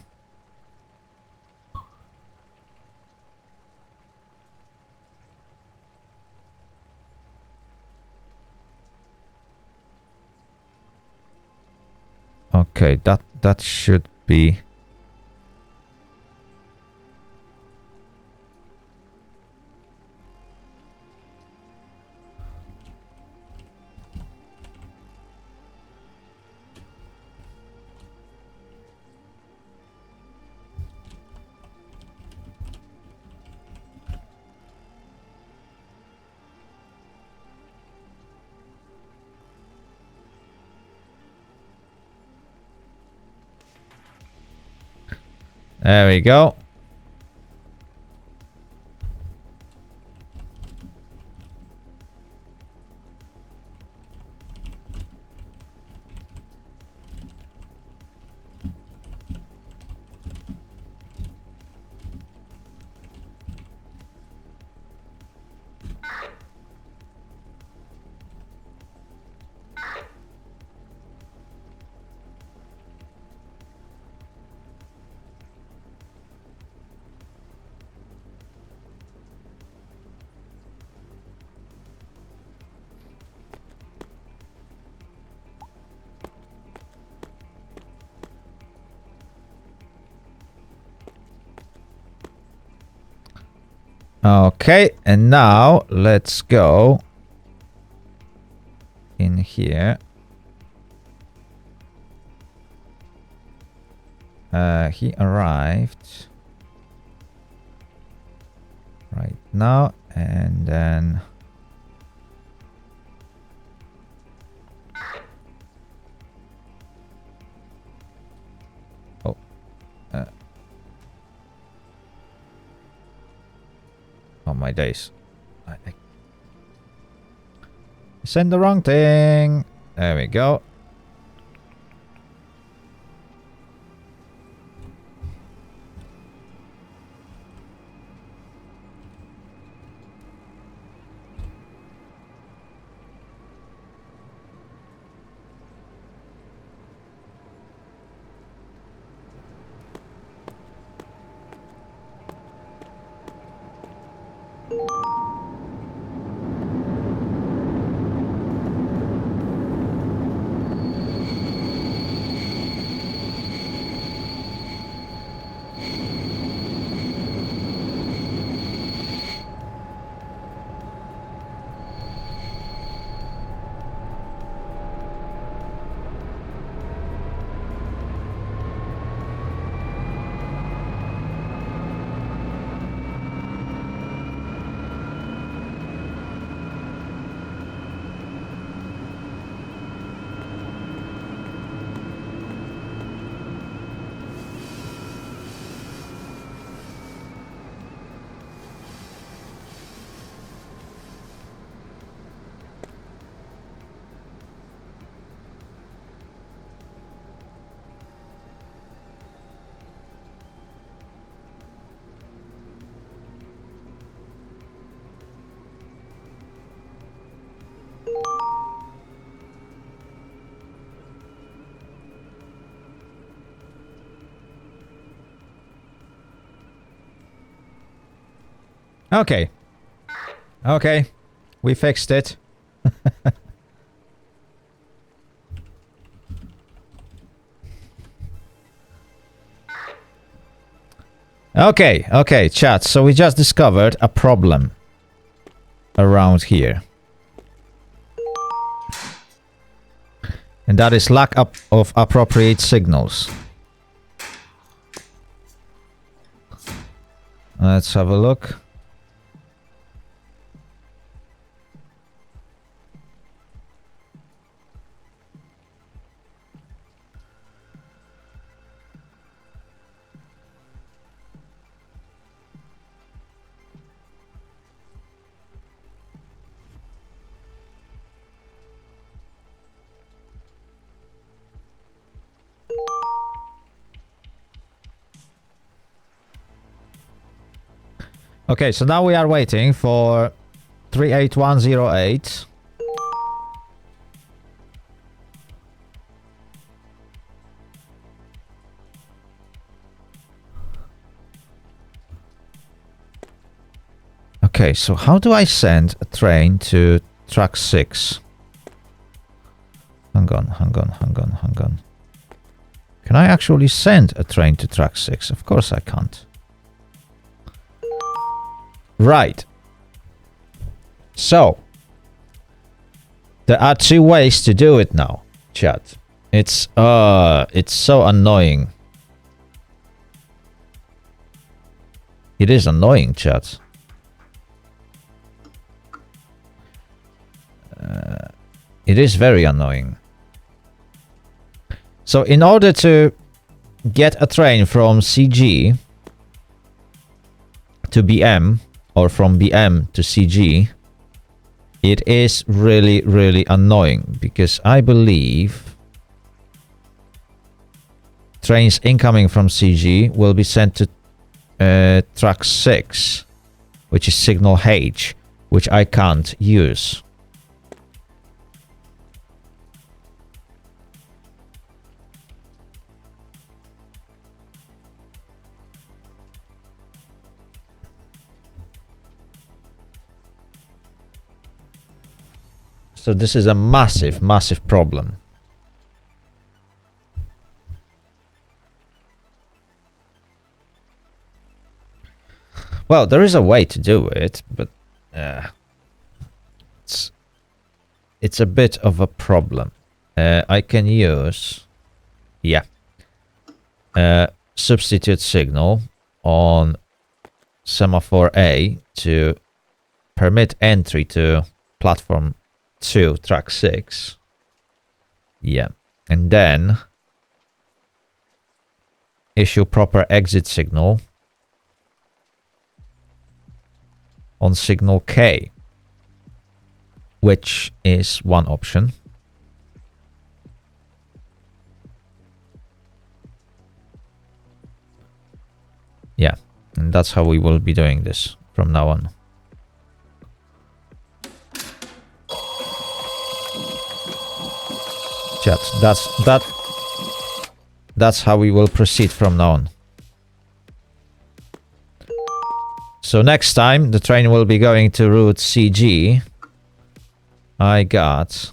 okay, that should be there we go. Okay, and now let's go in here. He arrived right now, and then Oh my days. I send the wrong thing. There we go. Okay. Okay. We fixed it. Okay, okay, chat. So we just discovered a problem around here. And that is lack of appropriate signals. Let's have a look. Okay, so now we are waiting for 38108. Okay, so how do I send a train to track 6? Hang on. Can I actually send a train to track 6? Of course I can't. Right. So, there are two ways to do it now, chat. It's so annoying. It is annoying, chat. It is very annoying. So, in order to get a train from CG to BM, or from BM to CG, it is really, really annoying because I believe trains incoming from CG will be sent to track 6, which is signal H, which I can't use. So this is a massive, massive problem. Well, there is a way to do it, but it's a bit of a problem. I can use, substitute signal on semaphore A to permit entry to platform 2, track 6. Yeah. And then issue proper exit signal on signal K, which is one option. Yeah, and that's how we will be doing this from now on. Chat, that's how we will proceed from now on. So next time the train will be going to route CG. I got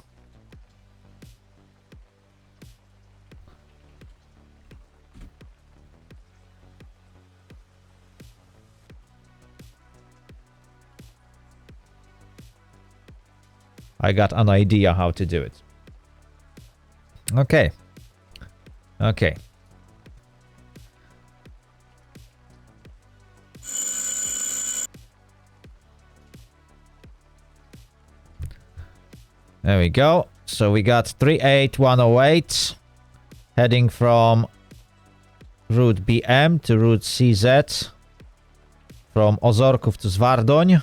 an idea how to do it. Okay. Okay. There we go. So we got 38108 heading from route BM to route CZ from Ozorków to Zwardoń.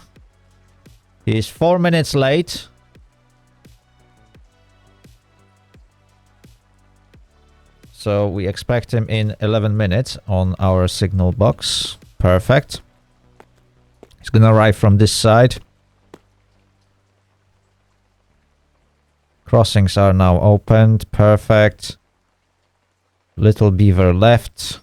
He is 4 minutes late. So we expect him in 11 minutes on our signal box. Perfect. He's gonna arrive from this side. Crossings are now opened. Perfect. Little Beaver left.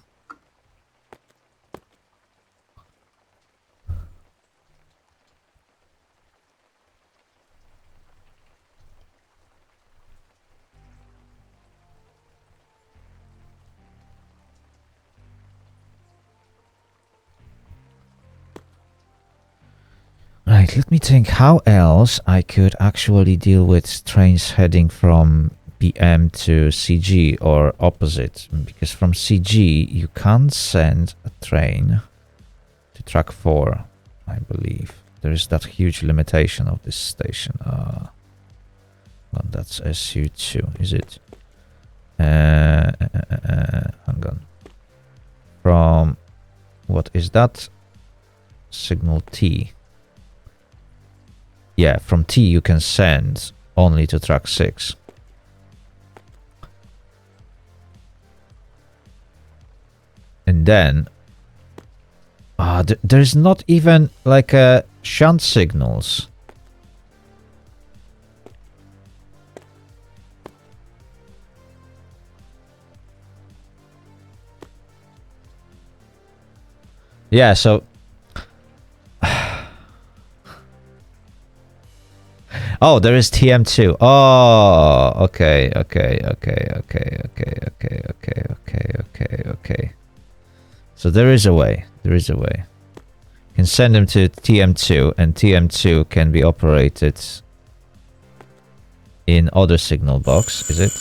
Right, let me think how else I could actually deal with trains heading from BM to CG or opposite. Because from CG, you can't send a train to track 4, I believe. There is that huge limitation of this station. Well, that's SU2, is it? Hang on. From, what is that? Signal T. Yeah, from T you can send only to track 6. And then there's not even like a shunt signals. Yeah, so oh, there is TM2. Oh, okay. So there is a way. You can send them to TM2, and TM2 can be operated in other signal box, is it?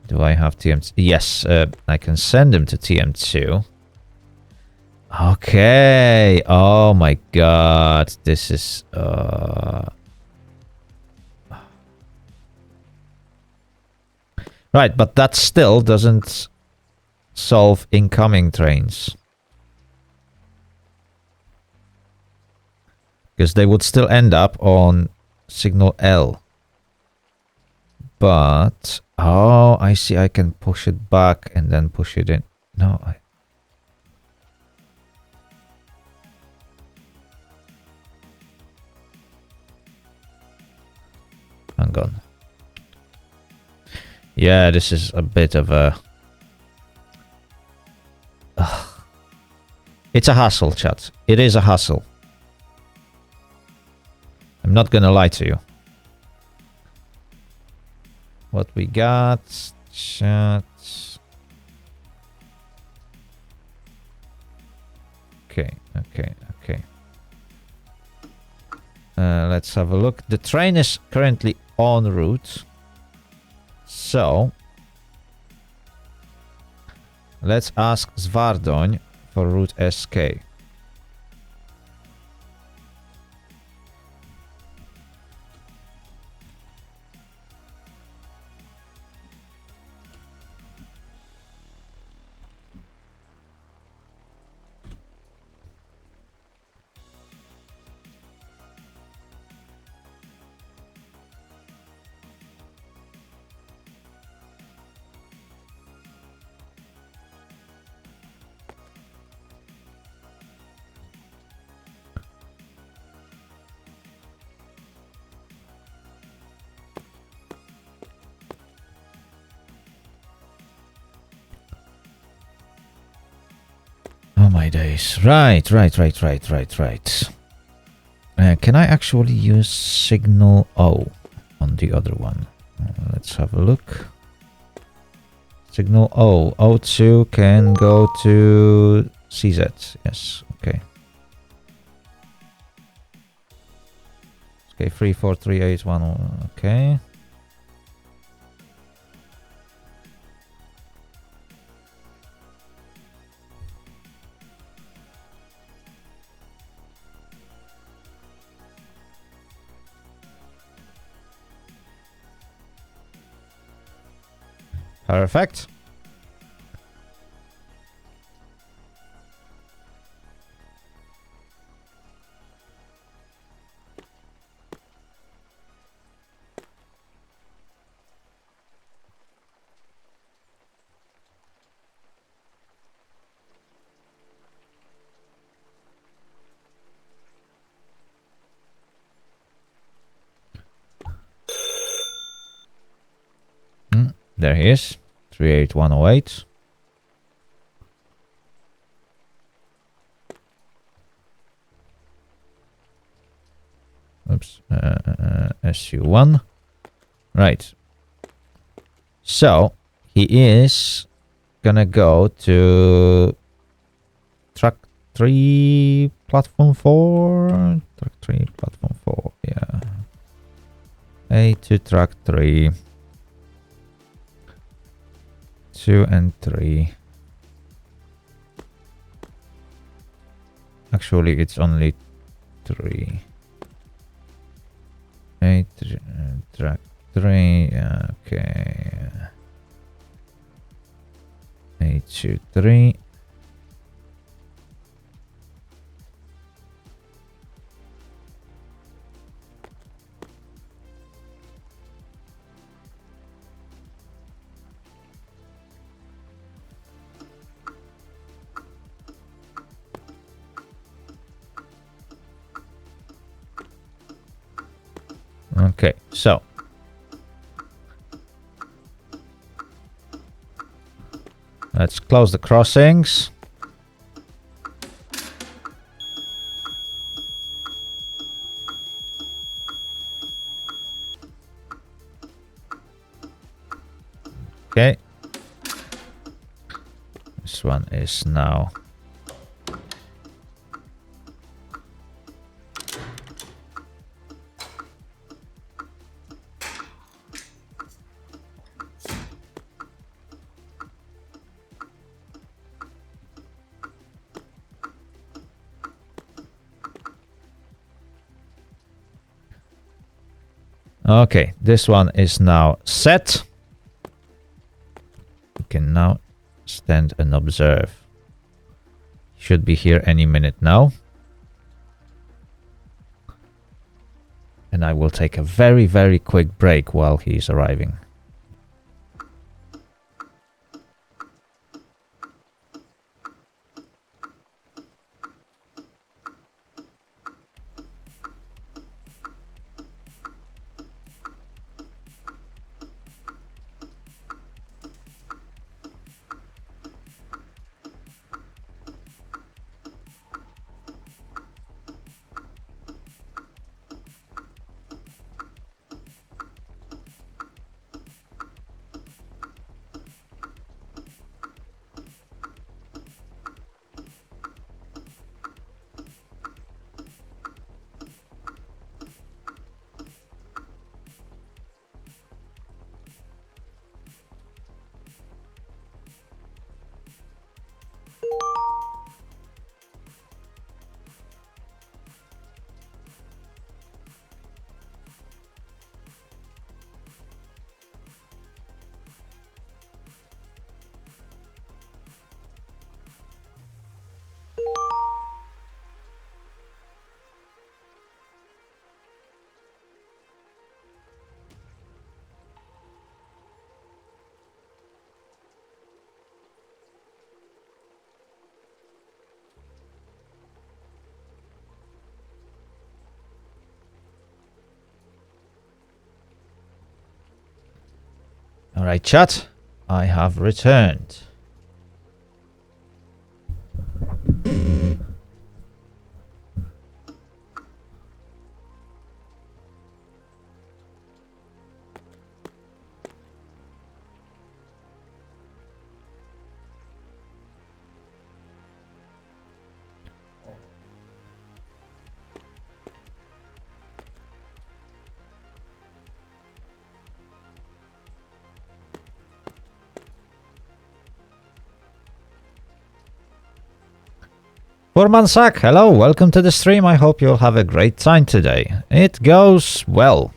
Do I have TM2? Yes, I can send them to TM2. Okay. Oh my god. This is right, but that still doesn't solve incoming trains. Because they would still end up on signal L. But oh, I see, I can push it back and then push it in. No, hang on. Yeah, this is a bit of a... It's a hassle, chat. It is a hassle. I'm not gonna lie to you. What we got, chat. Okay. Let's have a look. The train is currently en route. So, let's ask Zwardoń for route SK. my days. Right. Can I actually use signal O on the other one? Let's have a look. Signal O. O2 can go to CZ. Yes, okay. Okay, 34381. Okay. Perfect. There he is. 38108. Oops. SU1. Right. So he is gonna go to track 3 platform 4. Track 3 platform 4. Yeah. A to track 3. 2 and 3. Actually, it's only 3. A track 3. Okay. A 2 3. Okay, so let's close the crossings. Okay. This one is now okay, this one is now set. We can now stand and observe. Should be here any minute now. And I will take a very, very quick break while he's arriving. Alright, chat. I have returned. Furmansak, hello, welcome to the stream. I hope you'll have a great time today. It goes well.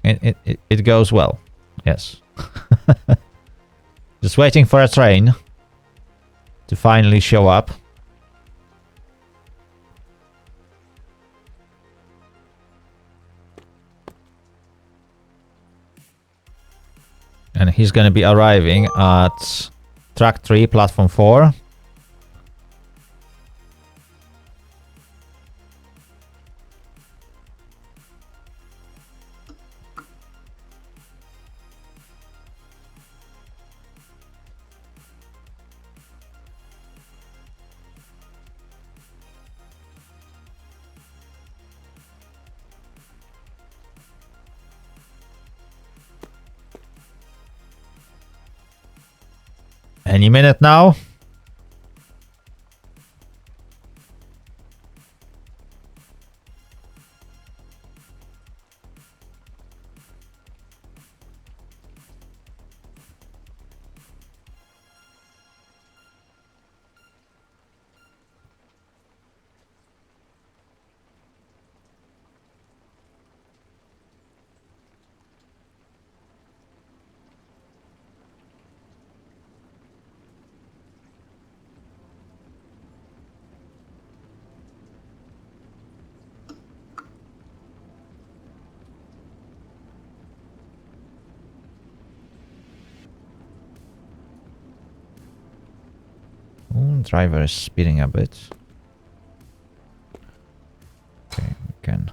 It goes well. Yes. Just waiting for a train to finally show up. And he's going to be arriving at track 3, platform 4. Any minute now. Ooh, driver is speeding a bit. Okay, we can.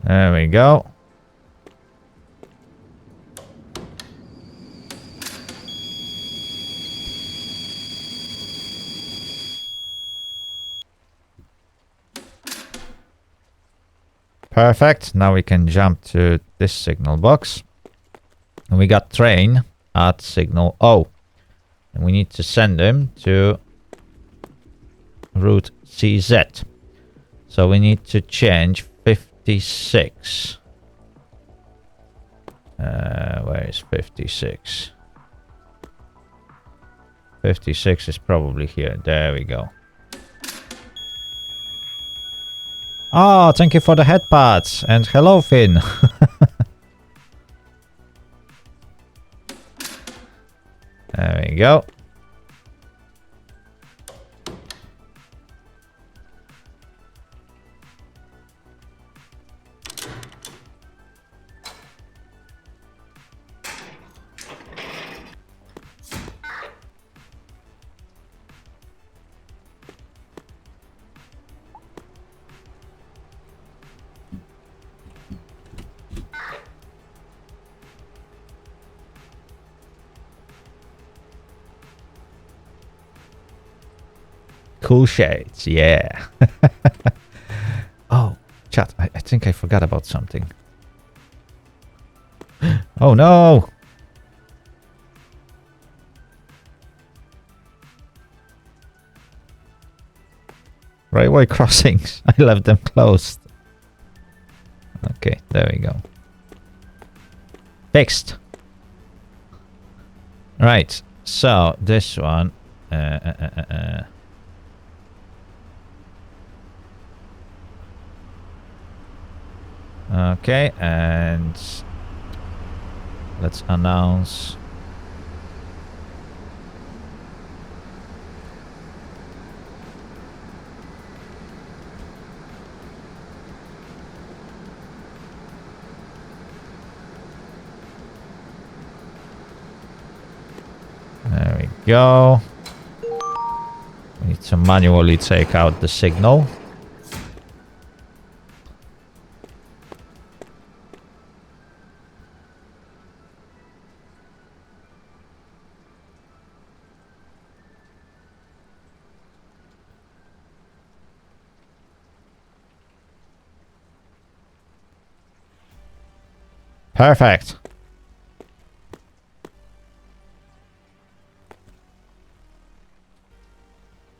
There we go. Perfect. Now we can jump to this signal box. And we got train at signal O. And we need to send him to route CZ. So we need to change 56. Where is 56? 56 is probably here. There we go. Oh, thank you for the headpads. And hello, Finn. There we go. Cool shades, yeah. Oh, chat, I think I forgot about something. Oh no! Railway crossings, I left them closed. Okay, there we go. Fixed. Right, so this one... Okay, and let's announce. go. We need to manually take out the signal. Perfect.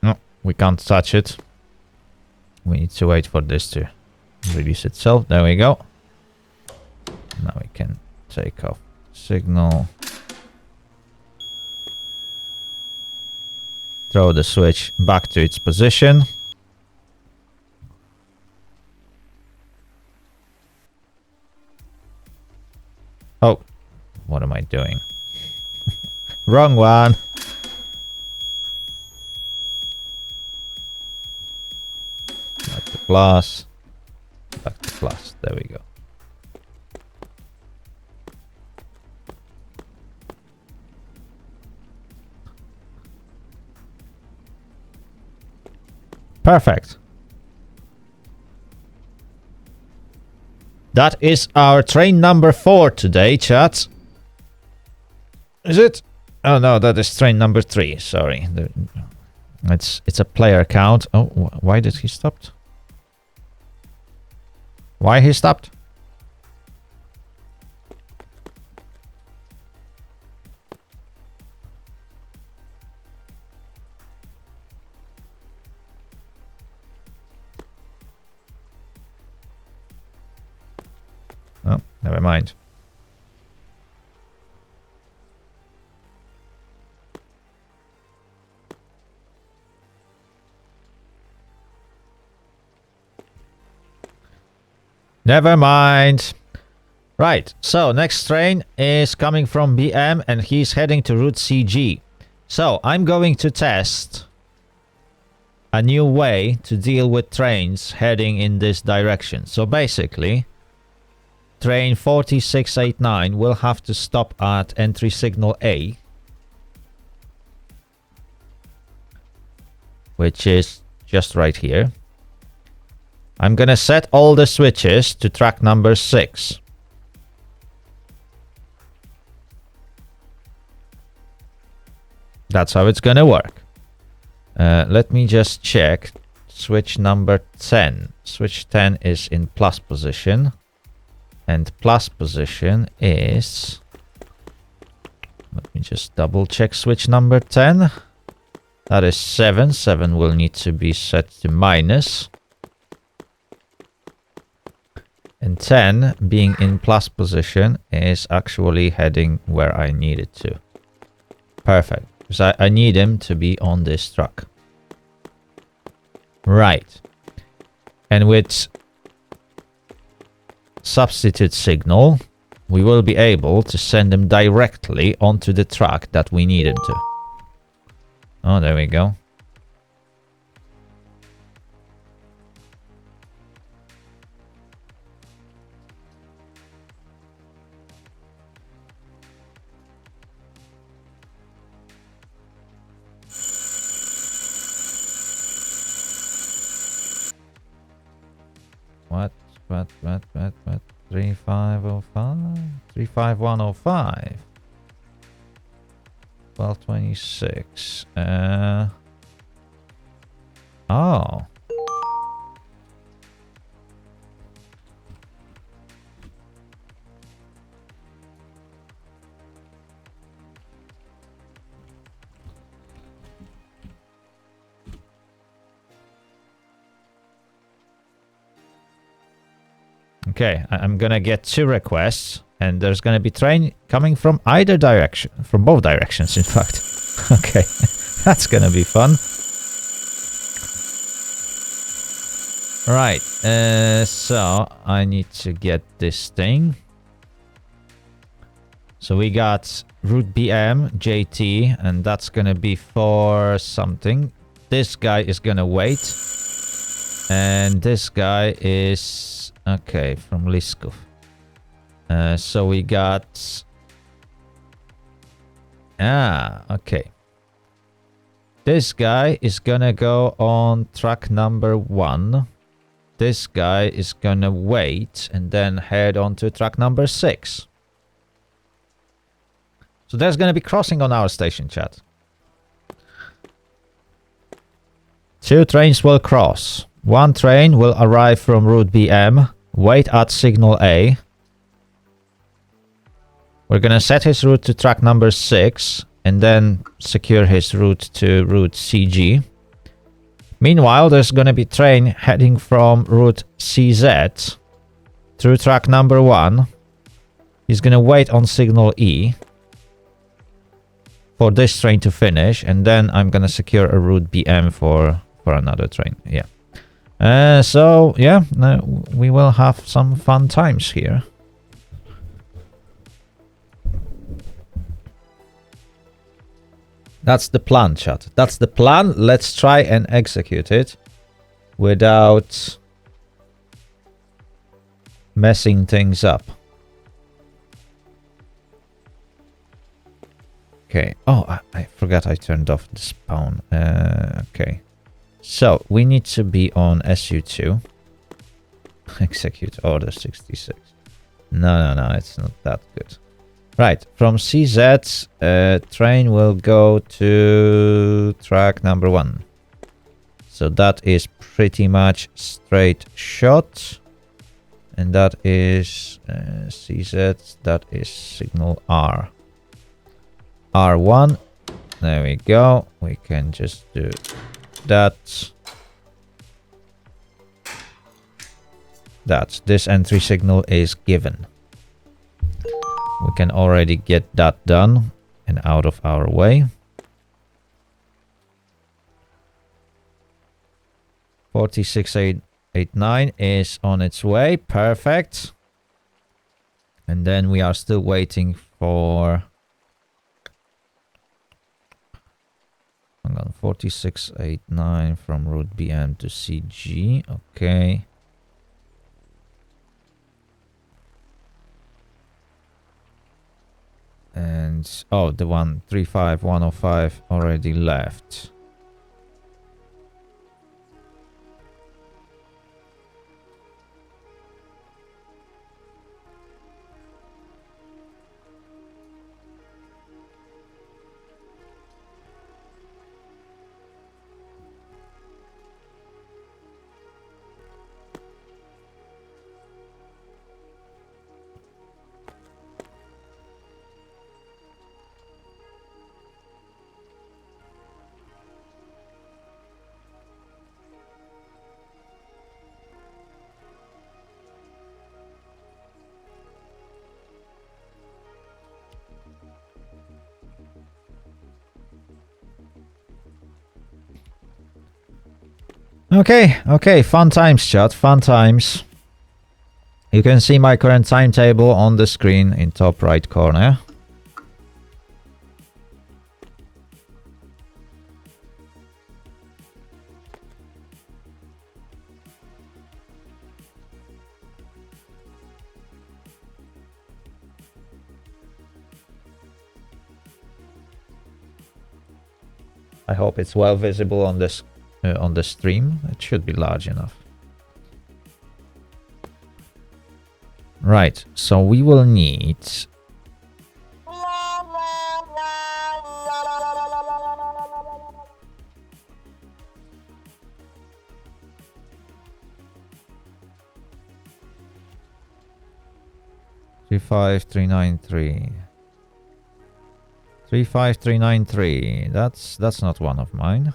No, we can't touch it. We need to wait for this to release itself. There we go. Now we can take off signal. Throw the switch back to its position. Oh, what am I doing? Wrong one. Back to plus. Back to plus. There we go. Perfect. That is our train number 4 today, chat. Is it? Oh no, that is train number 3. Sorry, it's a player count. Oh, why did he stop? Why he stopped? Oh, never mind. Never mind. Right, so next train is coming from BM and he's heading to route CG. So I'm going to test a new way to deal with trains heading in this direction. So basically, train 4689 will have to stop at entry signal A, which is just right here. I'm gonna set all the switches to track number 6. That's how it's gonna work. Let me just check. Switch number 10. Switch 10 is in plus position. And plus position is... Let me just double check switch number 10. That is 7. 7 will need to be set to minus. And 10, being in plus position, is actually heading where I need it to. Perfect. Because I need him to be on this track. Right. And with substitute signal, we will be able to send him directly onto the track that we need him to. Oh, there we go. What? 3505? 35105. 1226. Oh. Okay, I'm gonna get 2 requests, and there's gonna be train coming from either direction, from both directions, in fact. Okay, that's gonna be fun. Right, so I need to get this thing. So we got route BM, JT, and that's gonna be for something. This guy is gonna wait, and this guy is... Okay, from Sulechów. So we got... Ah, okay. This guy is gonna go on track number 1. This guy is gonna wait and then head on to track number 6. So there's gonna be crossing on our station, chat. 2 trains will cross. 1 train will arrive from route BM, wait at signal A. We're gonna set his route to track number 6 and then secure his route to route CG. Meanwhile, there's gonna be train heading from route CZ through track number 1. He's gonna wait on signal E for this train to finish, and then I'm gonna secure a route BM for another train. Yeah. So yeah, we will have some fun times here. That's the plan, chat. That's the plan. Let's try and execute it without messing things up. Okay. Oh, I forgot I turned off the spawn. Okay. So, we need to be on SU2. Execute order 66. No, it's not that good. Right, from CZ, train will go to track number 1. So that is pretty much straight shot. And that is CZ, that is signal R. R1, there we go. We can just do that. This entry signal is given. We can already get that done and out of our way. 46889 is on its way. Perfect. And then we are still waiting for... Hang on, 4689 from route BM to CG. Okay. And oh, the 135105 already left. Okay, fun times, chat, fun times. You can see my current timetable on the screen in top right corner. I hope it's well visible on this on the stream. It should be large enough. Right, so we will need... Three five three nine three. 35393. That's not one of mine.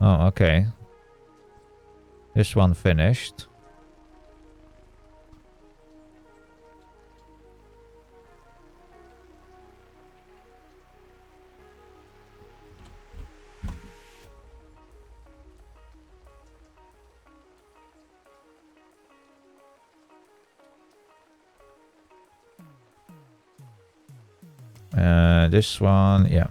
Oh, okay. This one finished. This one, yeah.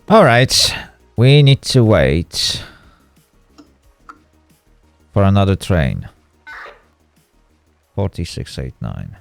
All right, we need to wait for another train. 4689.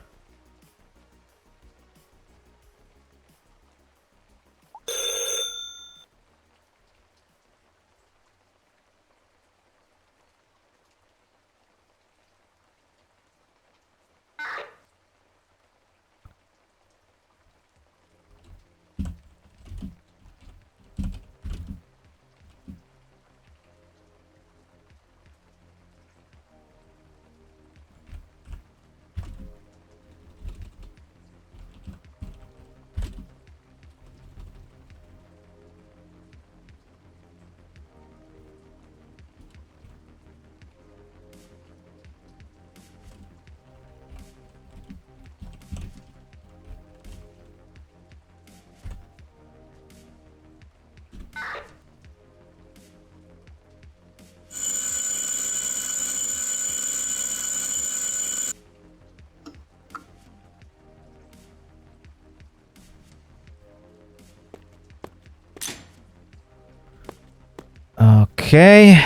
Okay,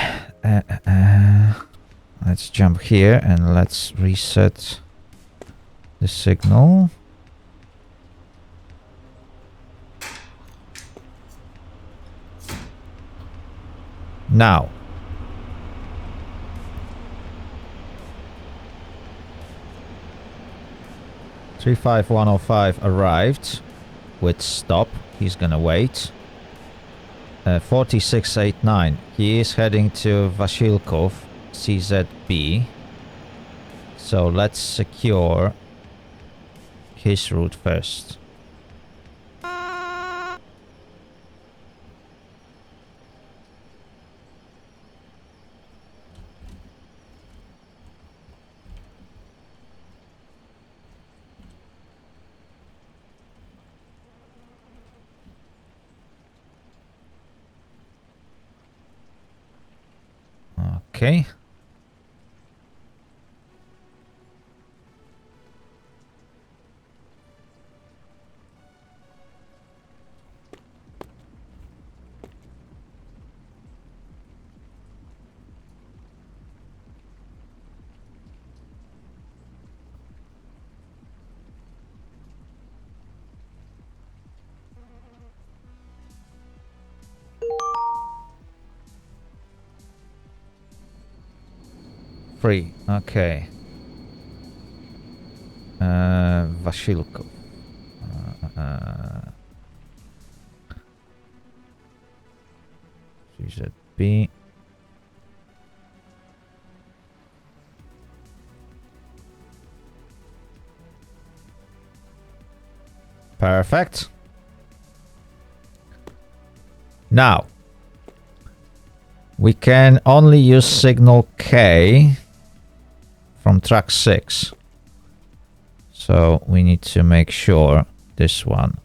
let's jump here and let's reset the signal. Now, (35105) arrived with stop. He's gonna wait. 4689. He is heading to Sulechów, CZB. So let's secure his route first. Okay. Free. Okay. Sulechów. CZB. Perfect. Now, we can only use signal K from track 6. So we need to make sure this one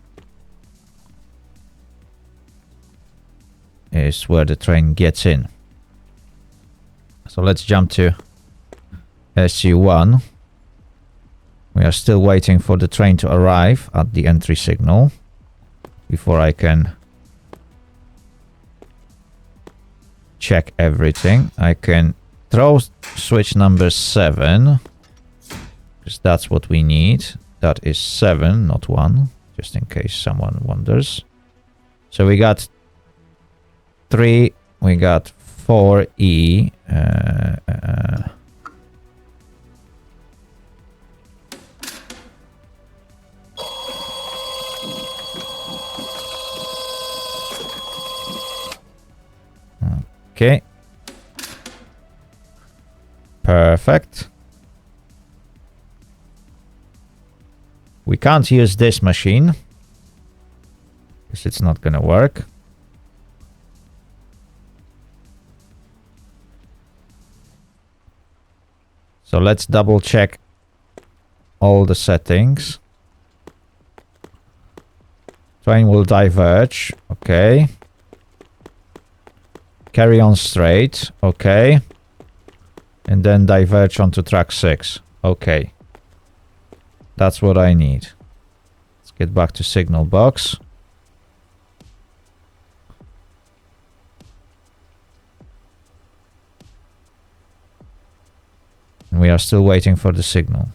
is where the train gets in. So let's jump to SU1. We are still waiting for the train to arrive at the entry signal before I can check everything. I can throw switch number 7 because that's what we need. That is 7, not 1, just in case someone wonders. So we got 3, we got 4E. Okay. Perfect. We can't use this machine because it's not gonna work. So let's double check all the settings. Train will diverge. Okay. Carry on straight. Okay. And then diverge onto track 6. Okay. That's what I need. Let's get back to signal box. And we are still waiting for the signal.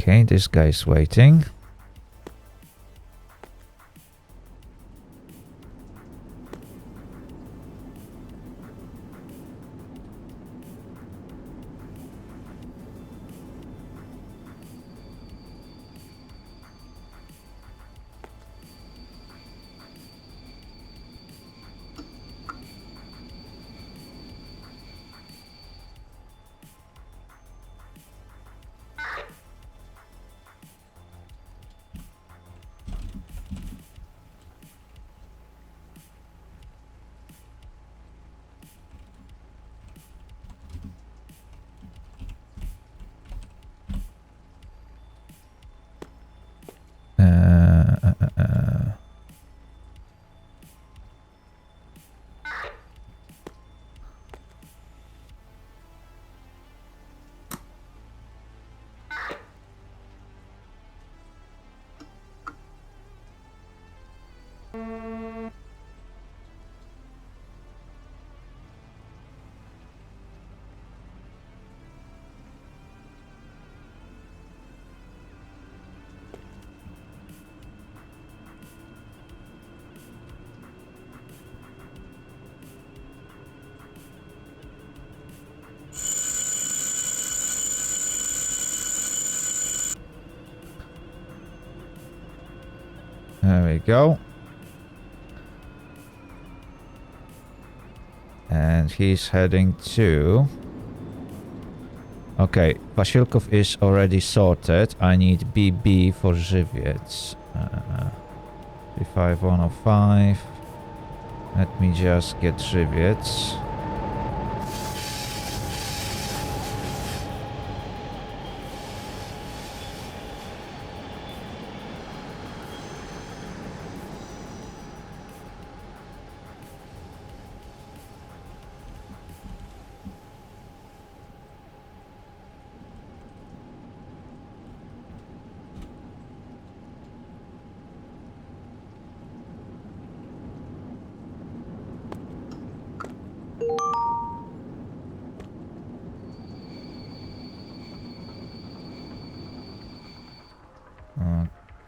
Okay, this guy's waiting. There we go. And he's heading to... Okay, Sulechów is already sorted. I need BB for Żywiec. 35105. Let me just get Żywiec.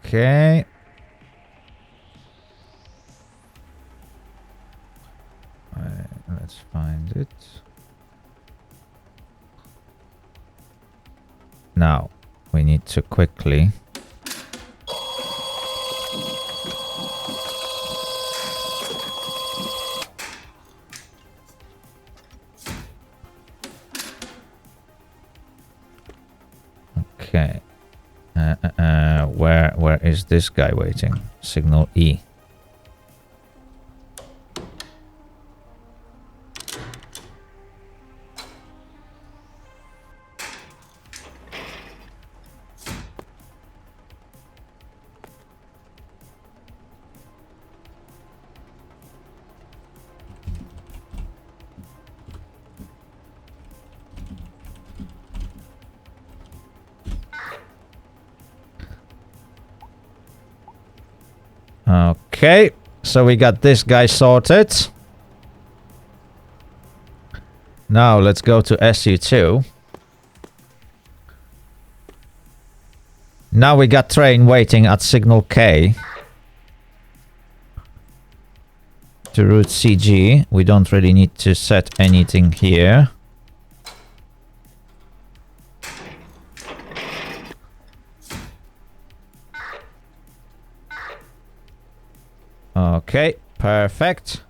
Okay. Let's find it. Now, we need to quickly... Okay. Where is this guy waiting? Signal E. Okay, so we got this guy sorted. Now let's go to SU2. Now we got train waiting at signal K. To route CG. We don't really need to set anything here. Okay, perfect.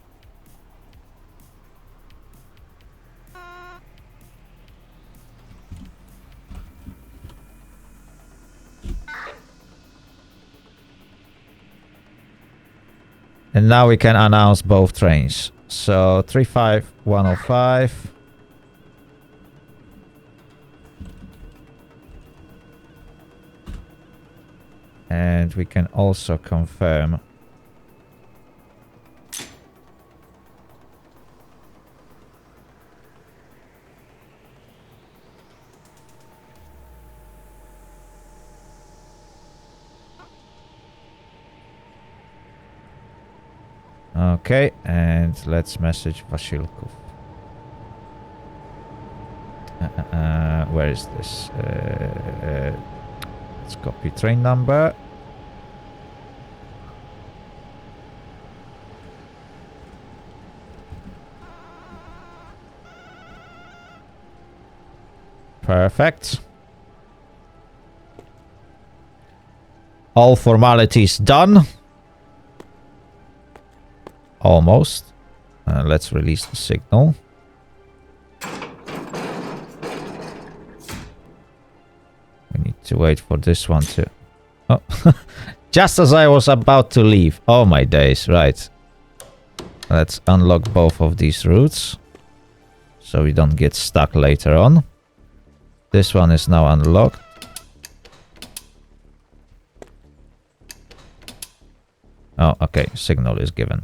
And now we can announce both trains. So 35105. And we can also confirm. Okay, and let's message Sulechów. Where is this? Let's copy train number. Perfect. All formalities done. Almost. Let's release the signal. We need to wait for this one to... Oh, just as I was about to leave. Oh my days, right. Let's unlock both of these routes. So we don't get stuck later on. This one is now unlocked. Oh, okay. Signal is given.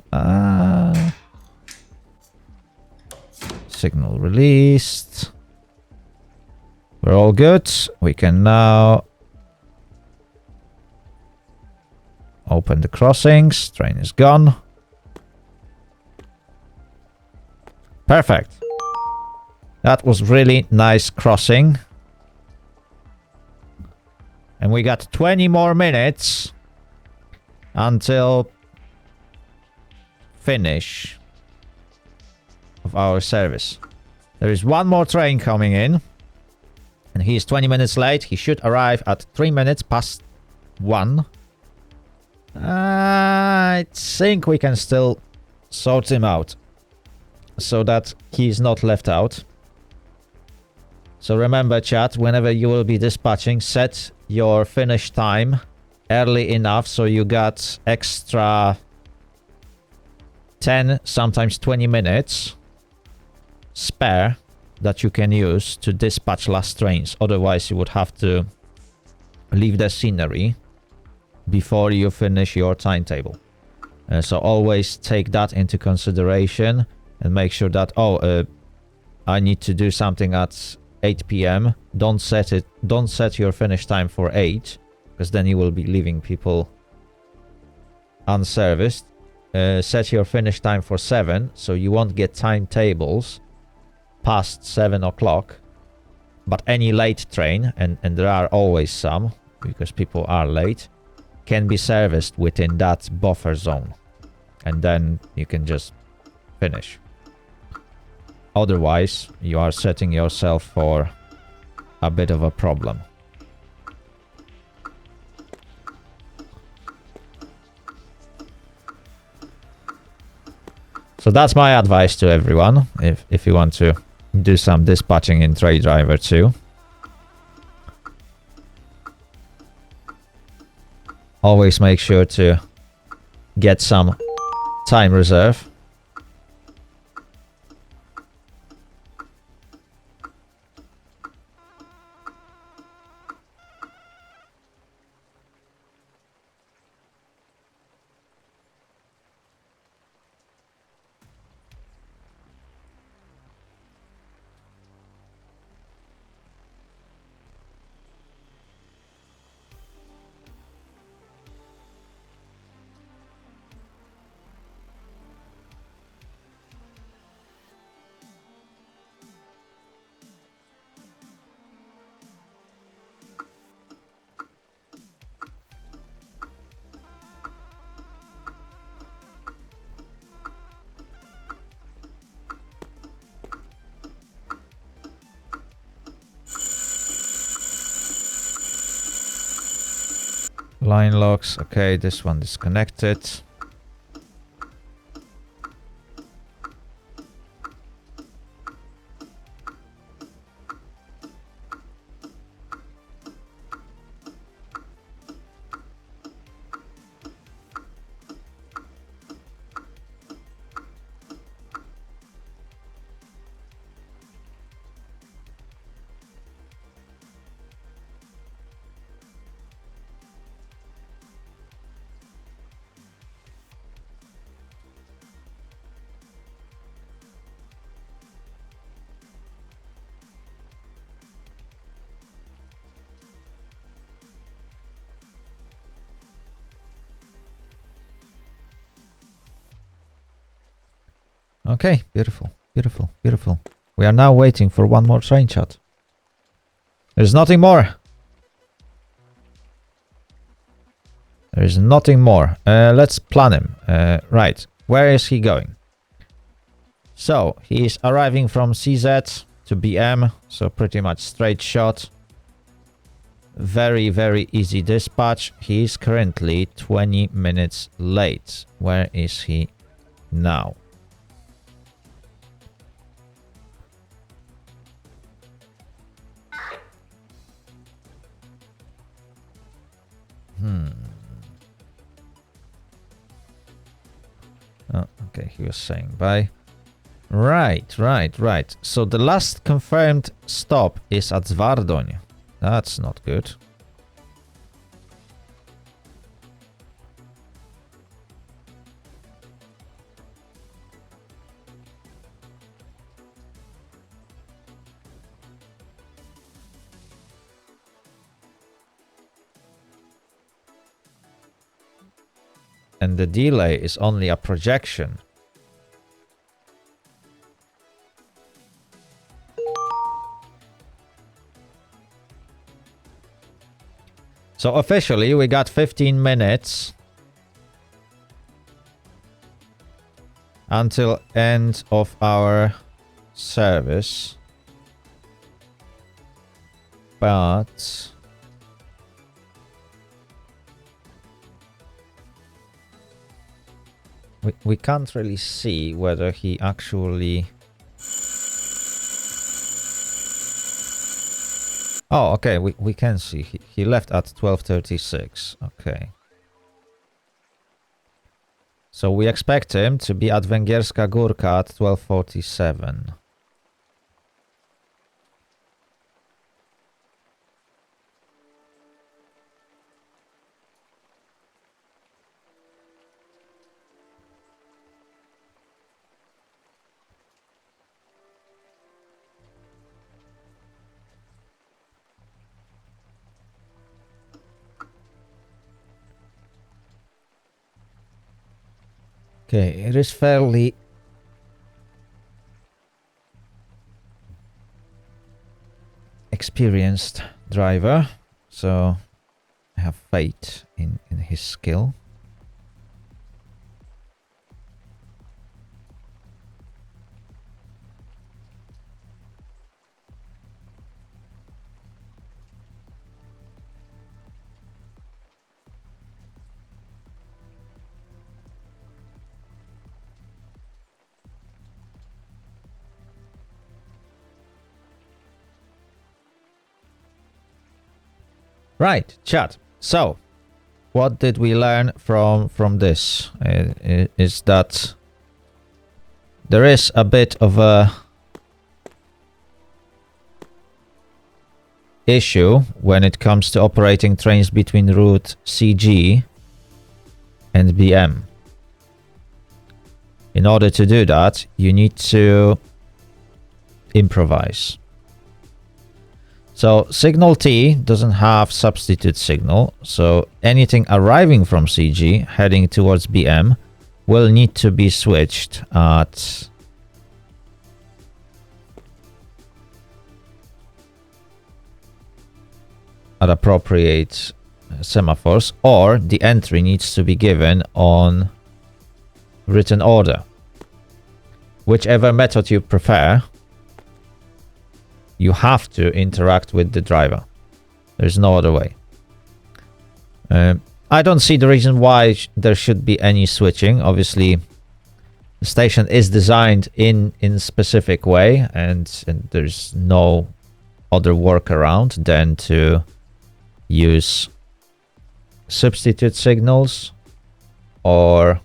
Signal released. We're all good. We can now open the crossings. Train is gone. Perfect. That was really nice crossing. And we got 20 more minutes until finish of our service. There is one more train coming in, and he is 20 minutes late. He should arrive at 3 minutes past 1. I think we can still sort him out so that he is not left out. So remember, chat, whenever you will be dispatching, set your finish time early enough so you got extra 10, sometimes 20 minutes spare that you can use to dispatch last trains. Otherwise, you would have to leave the scenery before you finish your timetable. So always take that into consideration and make sure that, I need to do something at 8 p.m. Don't set your finish time for 8, because then you will be leaving people unserviced. Set your finish time for 7, so you won't get timetables past 7 o'clock. But any late train, and there are always some, because people are late, can be serviced within that buffer zone. And then you can just finish. Otherwise, you are setting yourself for a bit of a problem. So that's my advice to everyone, if you want to do some dispatching in Tray Driver 2. Always make sure to get some time reserve. Line locks. Okay, this one disconnected. Okay, beautiful, beautiful, beautiful. We are now waiting for one more train shot. There's nothing more. There is nothing more. Let's plan him. Right, where is he going? So, he is arriving from CZ to BM, so pretty much straight shot. Very, very easy dispatch. He is currently 20 minutes late. Where is he now? Oh, okay, he was saying bye. Right. So the last confirmed stop is at Zwardoń. That's not good. And the delay is only a projection. So officially we got 15 minutes until end of our service. But we can't really see whether he actually... Oh, okay, we can see. He left at 12:36. Okay. So we expect him to be at Węgierska Górka at 12:47. Okay, it is fairly experienced driver, so have faith in his skill. Right, chat. So, what did we learn from this? Is that there is a bit of a issue when it comes to operating trains between route CG and BM. In order to do that, you need to improvise. So signal T doesn't have substitute signal, so anything arriving from CG heading towards BM will need to be switched at appropriate semaphores, or the entry needs to be given on written order. Whichever method you prefer, you have to interact with the driver. There's no other way. I don't see the reason why there should be any switching. Obviously, the station is designed in specific way, and there's no other workaround than to use substitute signals or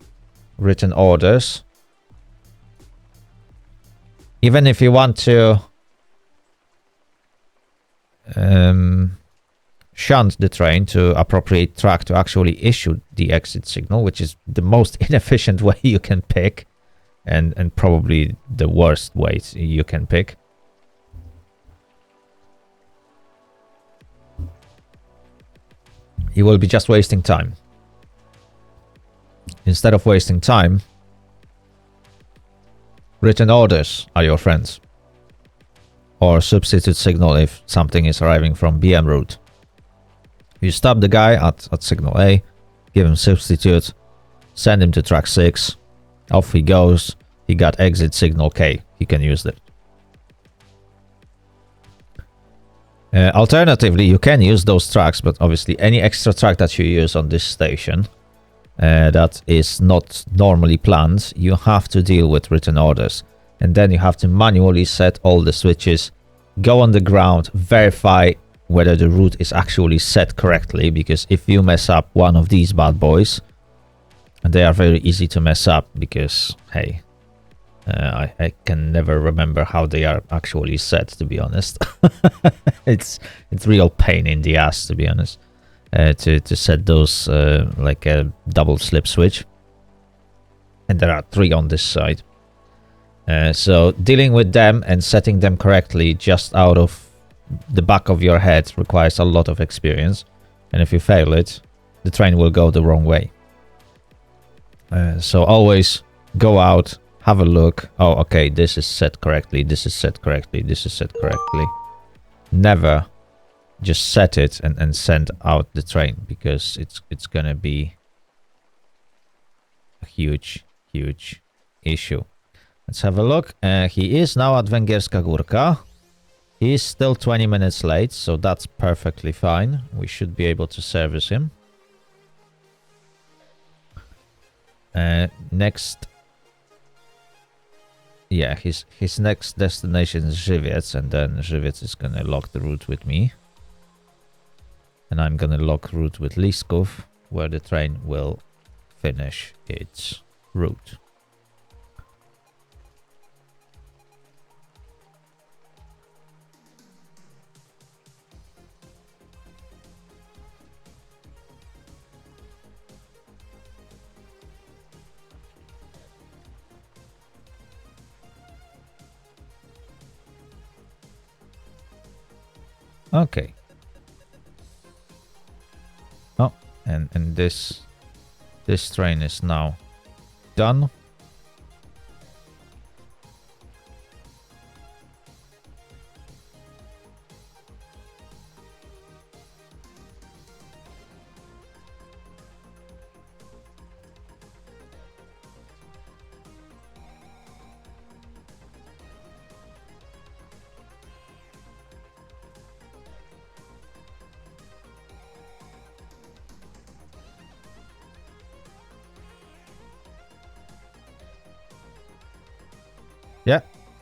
written orders. Even if you want to shunt the train to appropriate track to actually issue the exit signal, which is the most inefficient way you can pick, and probably the worst way you can pick. You will be just wasting time. Instead of wasting time, written orders are your friends. Or substitute signal if something is arriving from BM route. You stop the guy at signal A, give him substitute, send him to track 6, off he goes, he got exit signal K, he can use it. Alternatively, you can use those tracks, but obviously any extra track that you use on this station that is not normally planned, you have to deal with written orders. And then you have to manually set all the switches, go on the ground, verify whether the route is actually set correctly, because if you mess up one of these bad boys, and they are very easy to mess up because, hey, I can never remember how they are actually set, to be honest. It's real pain in the ass, to be honest, to set those like a double slip switch. And there are 3 on this side. So dealing with them and setting them correctly just out of the back of your head requires a lot of experience. And if you fail it, the train will go the wrong way. So always go out, have a look. Oh, okay, this is set correctly. This is set correctly. This is set correctly. Never just set it and send out the train, because it's gonna be a huge issue. Let's have a look. He is now at Węgierska Górka. He is still 20 minutes late, so that's perfectly fine. We should be able to service him. Next... Yeah, his next destination is Żywiec, and then Żywiec is gonna lock the route with me. And I'm gonna lock route with Liskov, where the train will finish its route. Okay. Oh, and this train is now done.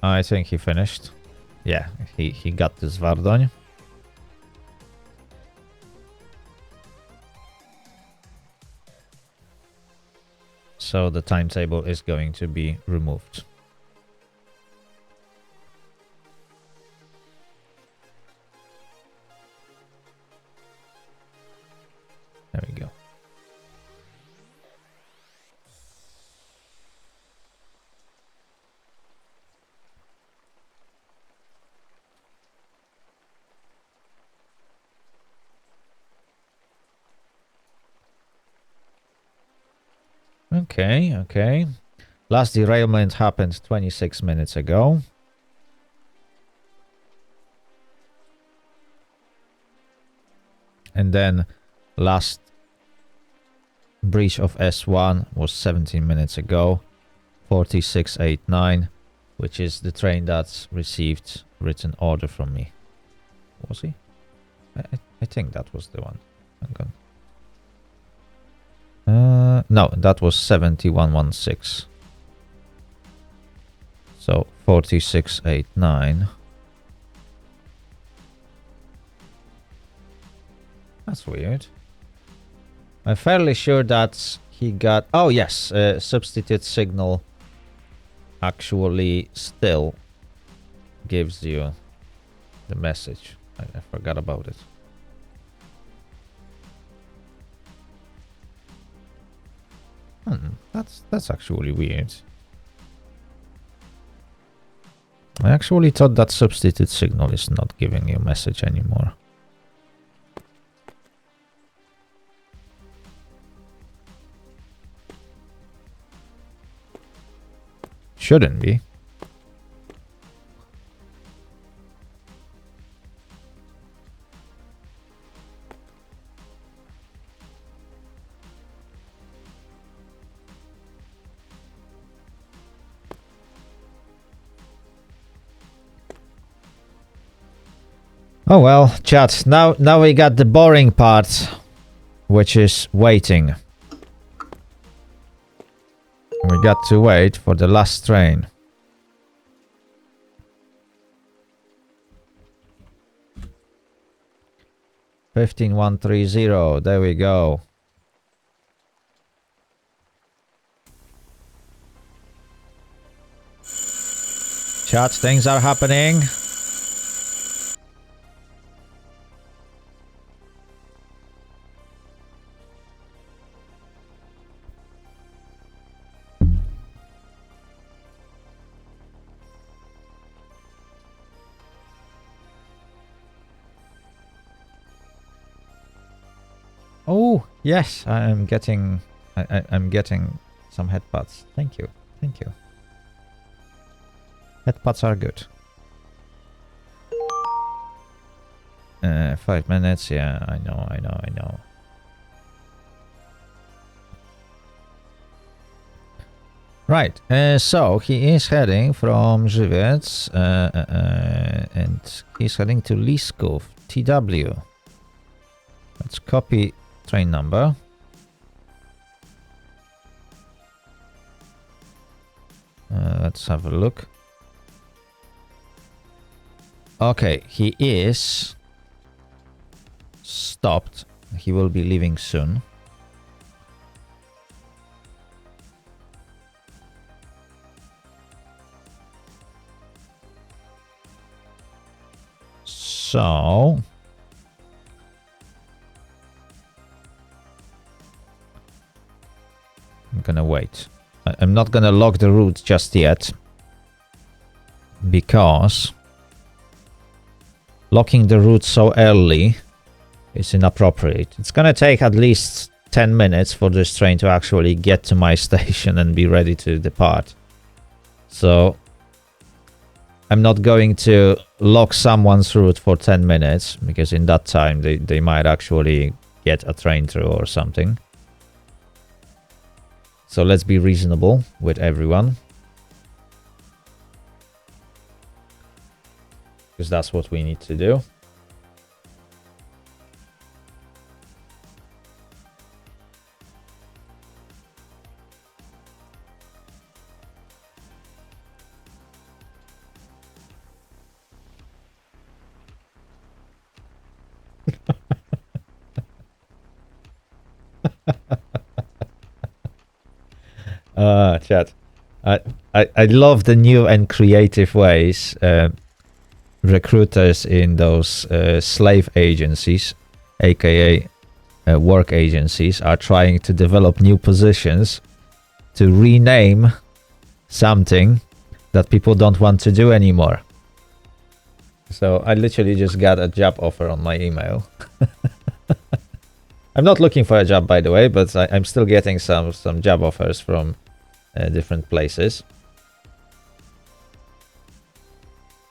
I think he finished. Yeah, he got this Vardoń. So the timetable is going to be removed. There we go. Okay, okay. Last derailment happened 26 minutes ago. And then last breach of S1 was 17 minutes ago. 4689, which is the train that received written order from me. Was he? I think that was the one. Hang on. No, that was 7116. So 4689. That's weird. I'm fairly sure that he got... Oh, yes. Substitute signal actually still gives you the message. I forgot about it. That's actually weird. I actually thought that substitute signal is not giving you a message anymore. Shouldn't be. Oh well, chat. Now we got the boring part, which is waiting. We got to wait for the last train. $15,130. There we go. Chat, things are happening. Oh, yes, I'm getting I'm getting some headpads. Thank you. Thank you. Headpads are good. 5 minutes, yeah, I know. Right, so he is heading from Żywiec and he's heading to Liskov, TW. Let's copy train number. Let's have a look. Okay, he is stopped. He will be leaving soon. So I'm gonna wait. I'm not gonna lock the route just yet, because locking the route so early is inappropriate. It's gonna take at least 10 minutes for this train to actually get to my station and be ready to depart. So I'm not going to lock someone's route for 10 minutes, because in that time they might actually get a train through or something. So let's be reasonable with everyone, because that's what we need to do. Chat. I love the new and creative ways recruiters in those slave agencies, aka work agencies, are trying to develop new positions to rename something that people don't want to do anymore. So I literally just got a job offer on my email. I'm not looking for a job, by the way, but I'm still getting some job offers from different places.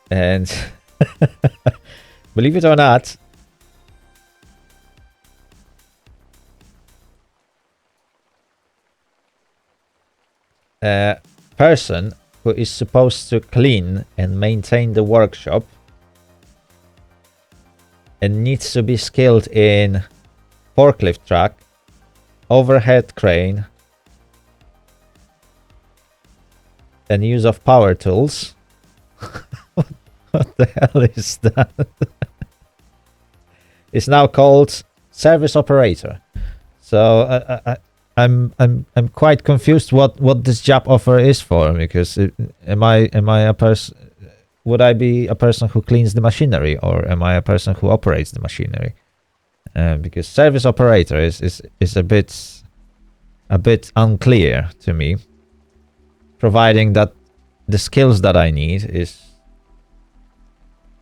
And believe it or not, a person who is supposed to clean and maintain the workshop and needs to be skilled in forklift truck, overhead crane, and use of power tools. What the hell is that? It's now called service operator. So I'm quite confused what this job offer is for, because am I a person? Would I be a person who cleans the machinery, or am I a person who operates the machinery? Because service operator is a bit unclear to me, providing that the skills that I need is,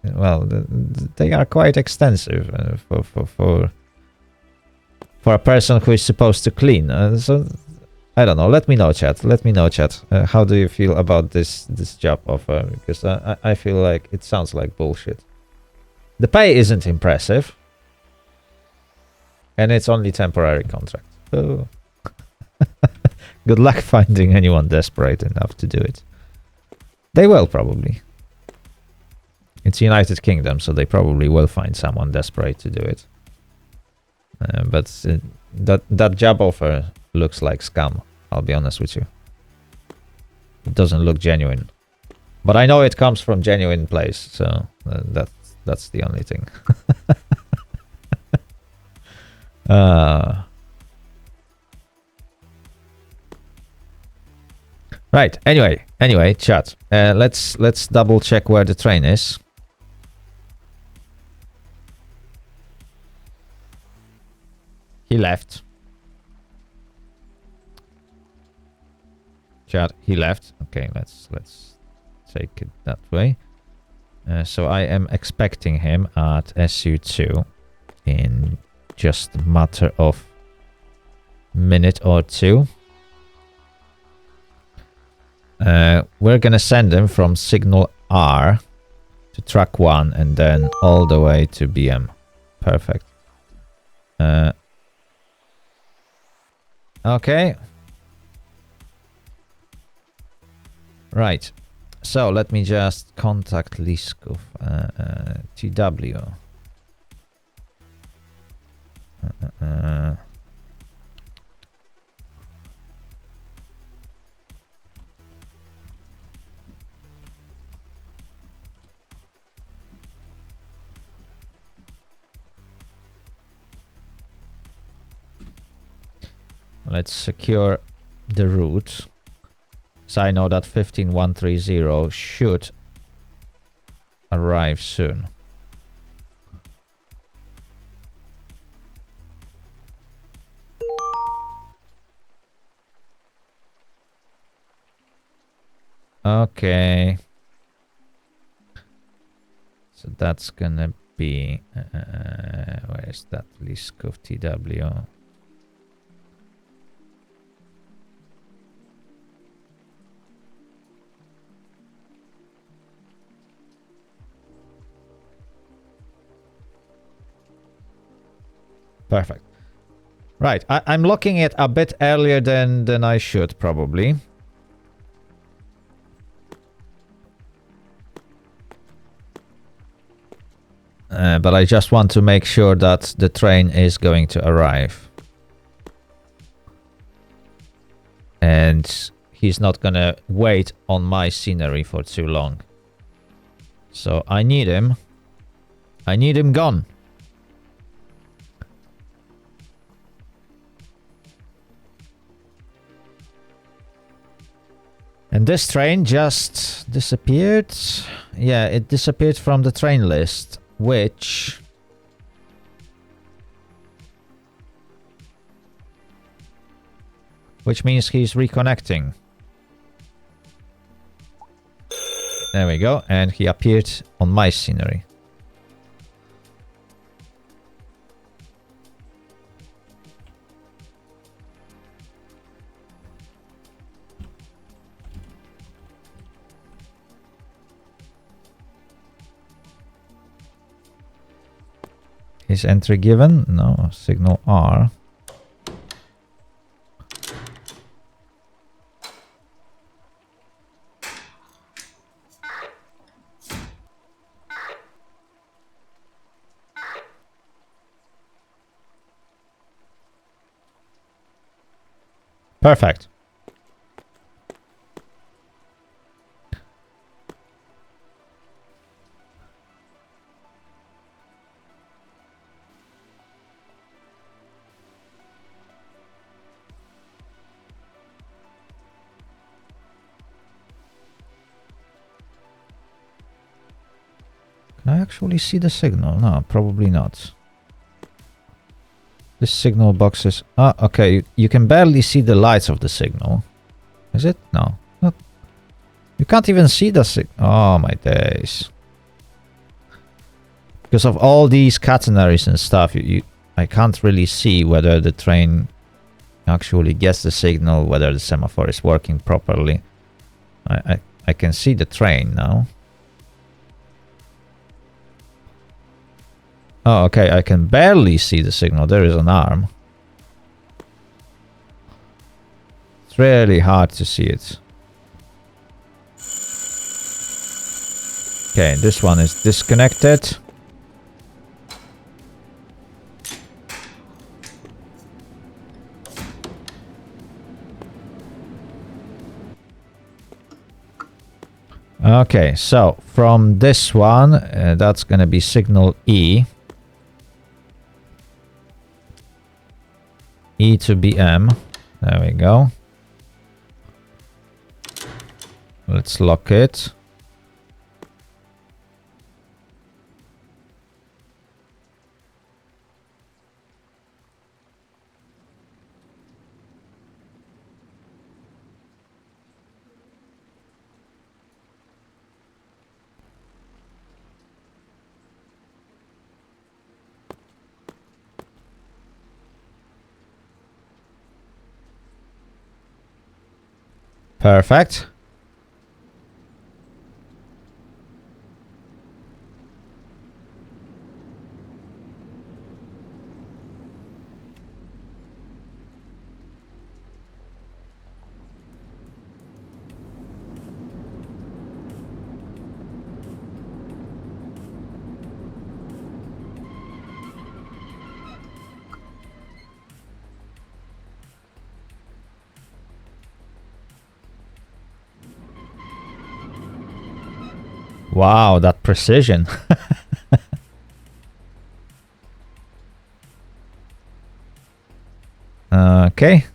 well, they are quite extensive for a person who is supposed to clean. So I don't know. Let me know, chat. Let me know, chat. How do you feel about this job offer? Because I feel like it sounds like bullshit. The pay isn't impressive, and it's only temporary contract. So good luck finding anyone desperate enough to do it. They will probably. It's United Kingdom, so they probably will find someone desperate to do it. But that job offer looks like scam, I'll be honest with you. It doesn't look genuine. But I know it comes from genuine place, so that's the only thing. Right, anyway, chat. Let's double check where the train is. He left. Chat, he left. Okay, let's take it that way. So I am expecting him at SU2 in just a matter of minute or two. We're gonna send him from signal R to track 1 and then all the way to BM. Perfect. Okay. Right. So let me just contact Sulechów, TW. Let's secure the route. So I know that 15130 should arrive soon. Okay. So that's gonna be... where is that? Sulechów TW. Perfect. Right, I'm looking it a bit earlier than I should, probably. But I just want to make sure that the train is going to arrive. And he's not gonna wait on my scenery for too long. So I need him. I need him gone. And this train just disappeared. Yeah, it disappeared from the train list, which means he's reconnecting. There we go, and he appeared on my scenery. Is entry given? No, signal R. Perfect. Can I actually see the signal? No, probably not. This signal box is... Ah, okay. You can barely see the lights of the signal. Is it? No. Not. You can't even see the signal. Oh, my days. Because of all these catenaries and stuff, I can't really see whether the train actually gets the signal, whether the semaphore is working properly. I can see the train now. Oh, okay, I can barely see the signal. There is an arm. It's really hard to see it. Okay, this one is disconnected. Okay, so from this one, that's going to be signal E. E to BM. There we go. Let's lock it. Perfect. Wow, that precision. Okay.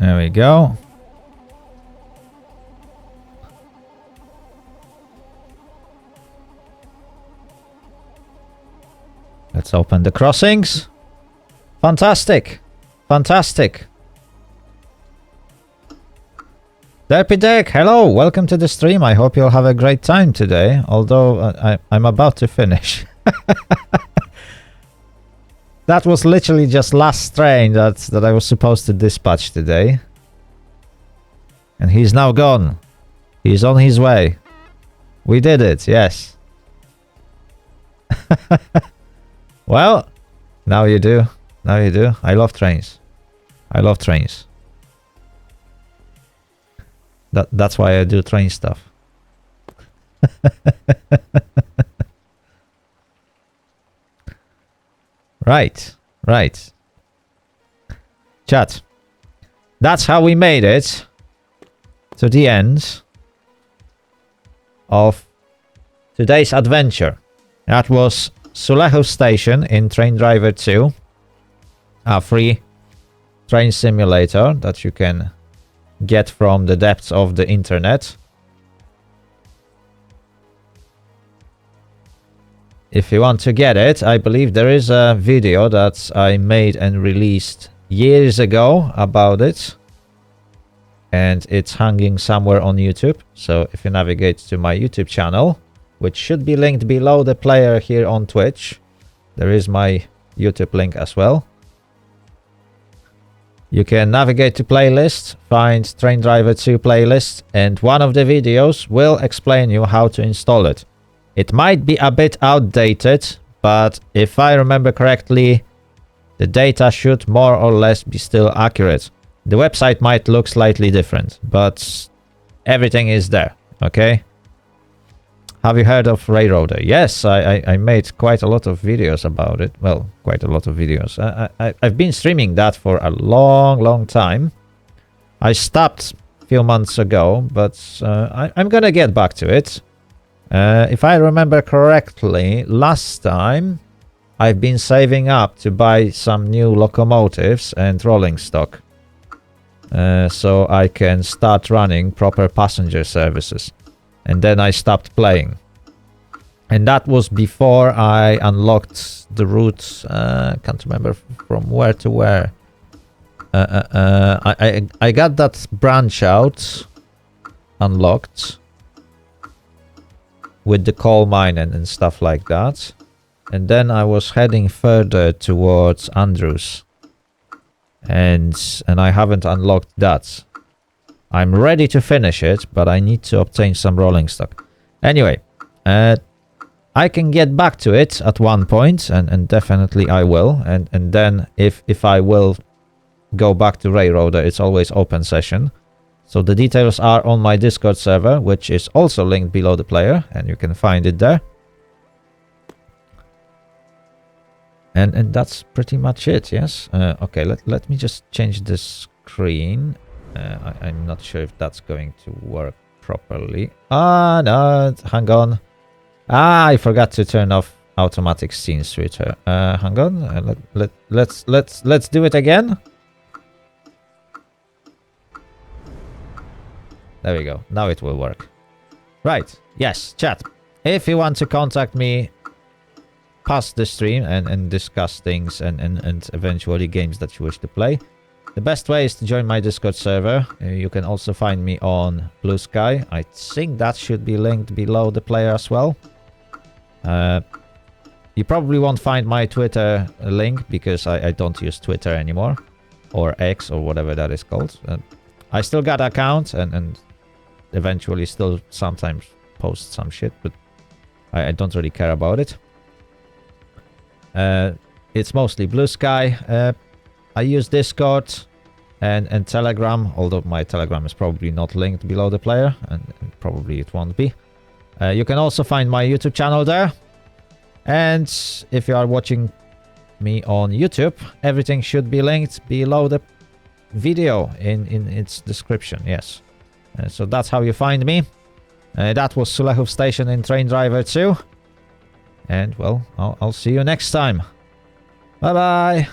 There we go. Let's open the crossings. Fantastic. Fantastic. Derpy Dick, hello. Welcome to the stream. I hope you'll have a great time today. Although I'm about to finish. That was literally just last train that I was supposed to dispatch today. And he's now gone. He's on his way. We did it, yes. Well, now you do. Now you do. I love trains. I love trains. That's why I do train stuff. Right, right. Chat. That's how we made it to the end of today's adventure. That was Sulechów Station in Train Driver 2. A free train simulator that you can get from the depths of the internet. If you want to get it, I believe there is a video that I made and released years ago about it. And it's hanging somewhere on YouTube. So if you navigate to my YouTube channel, which should be linked below the player here on Twitch, there is my YouTube link as well. You can navigate to playlist, find Train Driver 2 playlist, and one of the videos will explain you how to install it. It might be a bit outdated, but if I remember correctly, the data should more or less be still accurate. The website might look slightly different, but everything is there, okay? Have you heard of Railroader? Yes, I made quite a lot of videos about it. Well, quite a lot of videos. I've been streaming that for a long time. I stopped a few months ago, but I'm gonna get back to it. If I remember correctly, last time I've been saving up to buy some new locomotives and rolling stock. So I can start running proper passenger services. And then I stopped playing. And that was before I unlocked the route. Can't remember from where to where. I got that branch out unlocked with the coal mine and stuff like that. And then I was heading further towards Andrews. And I haven't unlocked that. I'm ready to finish it, but I need to obtain some rolling stock. Anyway, I can get back to it at one point, and definitely I will. And then if I will go back to Railroader, it's always open session. So the details are on my Discord server, which is also linked below the player, and you can find it there. And that's pretty much it, yes? Okay, let me just change the screen. I'm not sure if that's going to work properly. Ah, no, hang on. Ah, I forgot to turn off automatic scene switcher. Hang on. Let's do it again. There we go. Now it will work. Right. Yes, chat. If you want to contact me past the stream and discuss things and eventually games that you wish to play, the best way is to join my Discord server. You can also find me on Blue Sky. I think that should be linked below the player as well. You probably won't find my Twitter link because I don't use Twitter anymore. Or X or whatever that is called. I still got an account and eventually still sometimes post some shit, but I don't really care about it. It's mostly Blue Sky. I use Discord and Telegram, although my Telegram is probably not linked below the player, and probably it won't be. You can also find my YouTube channel there. And if you are watching me on YouTube, everything should be linked below the video in its description, yes. So that's how you find me. That was Sulechów Station in Train Driver 2. And, well, I'll see you next time. Bye-bye!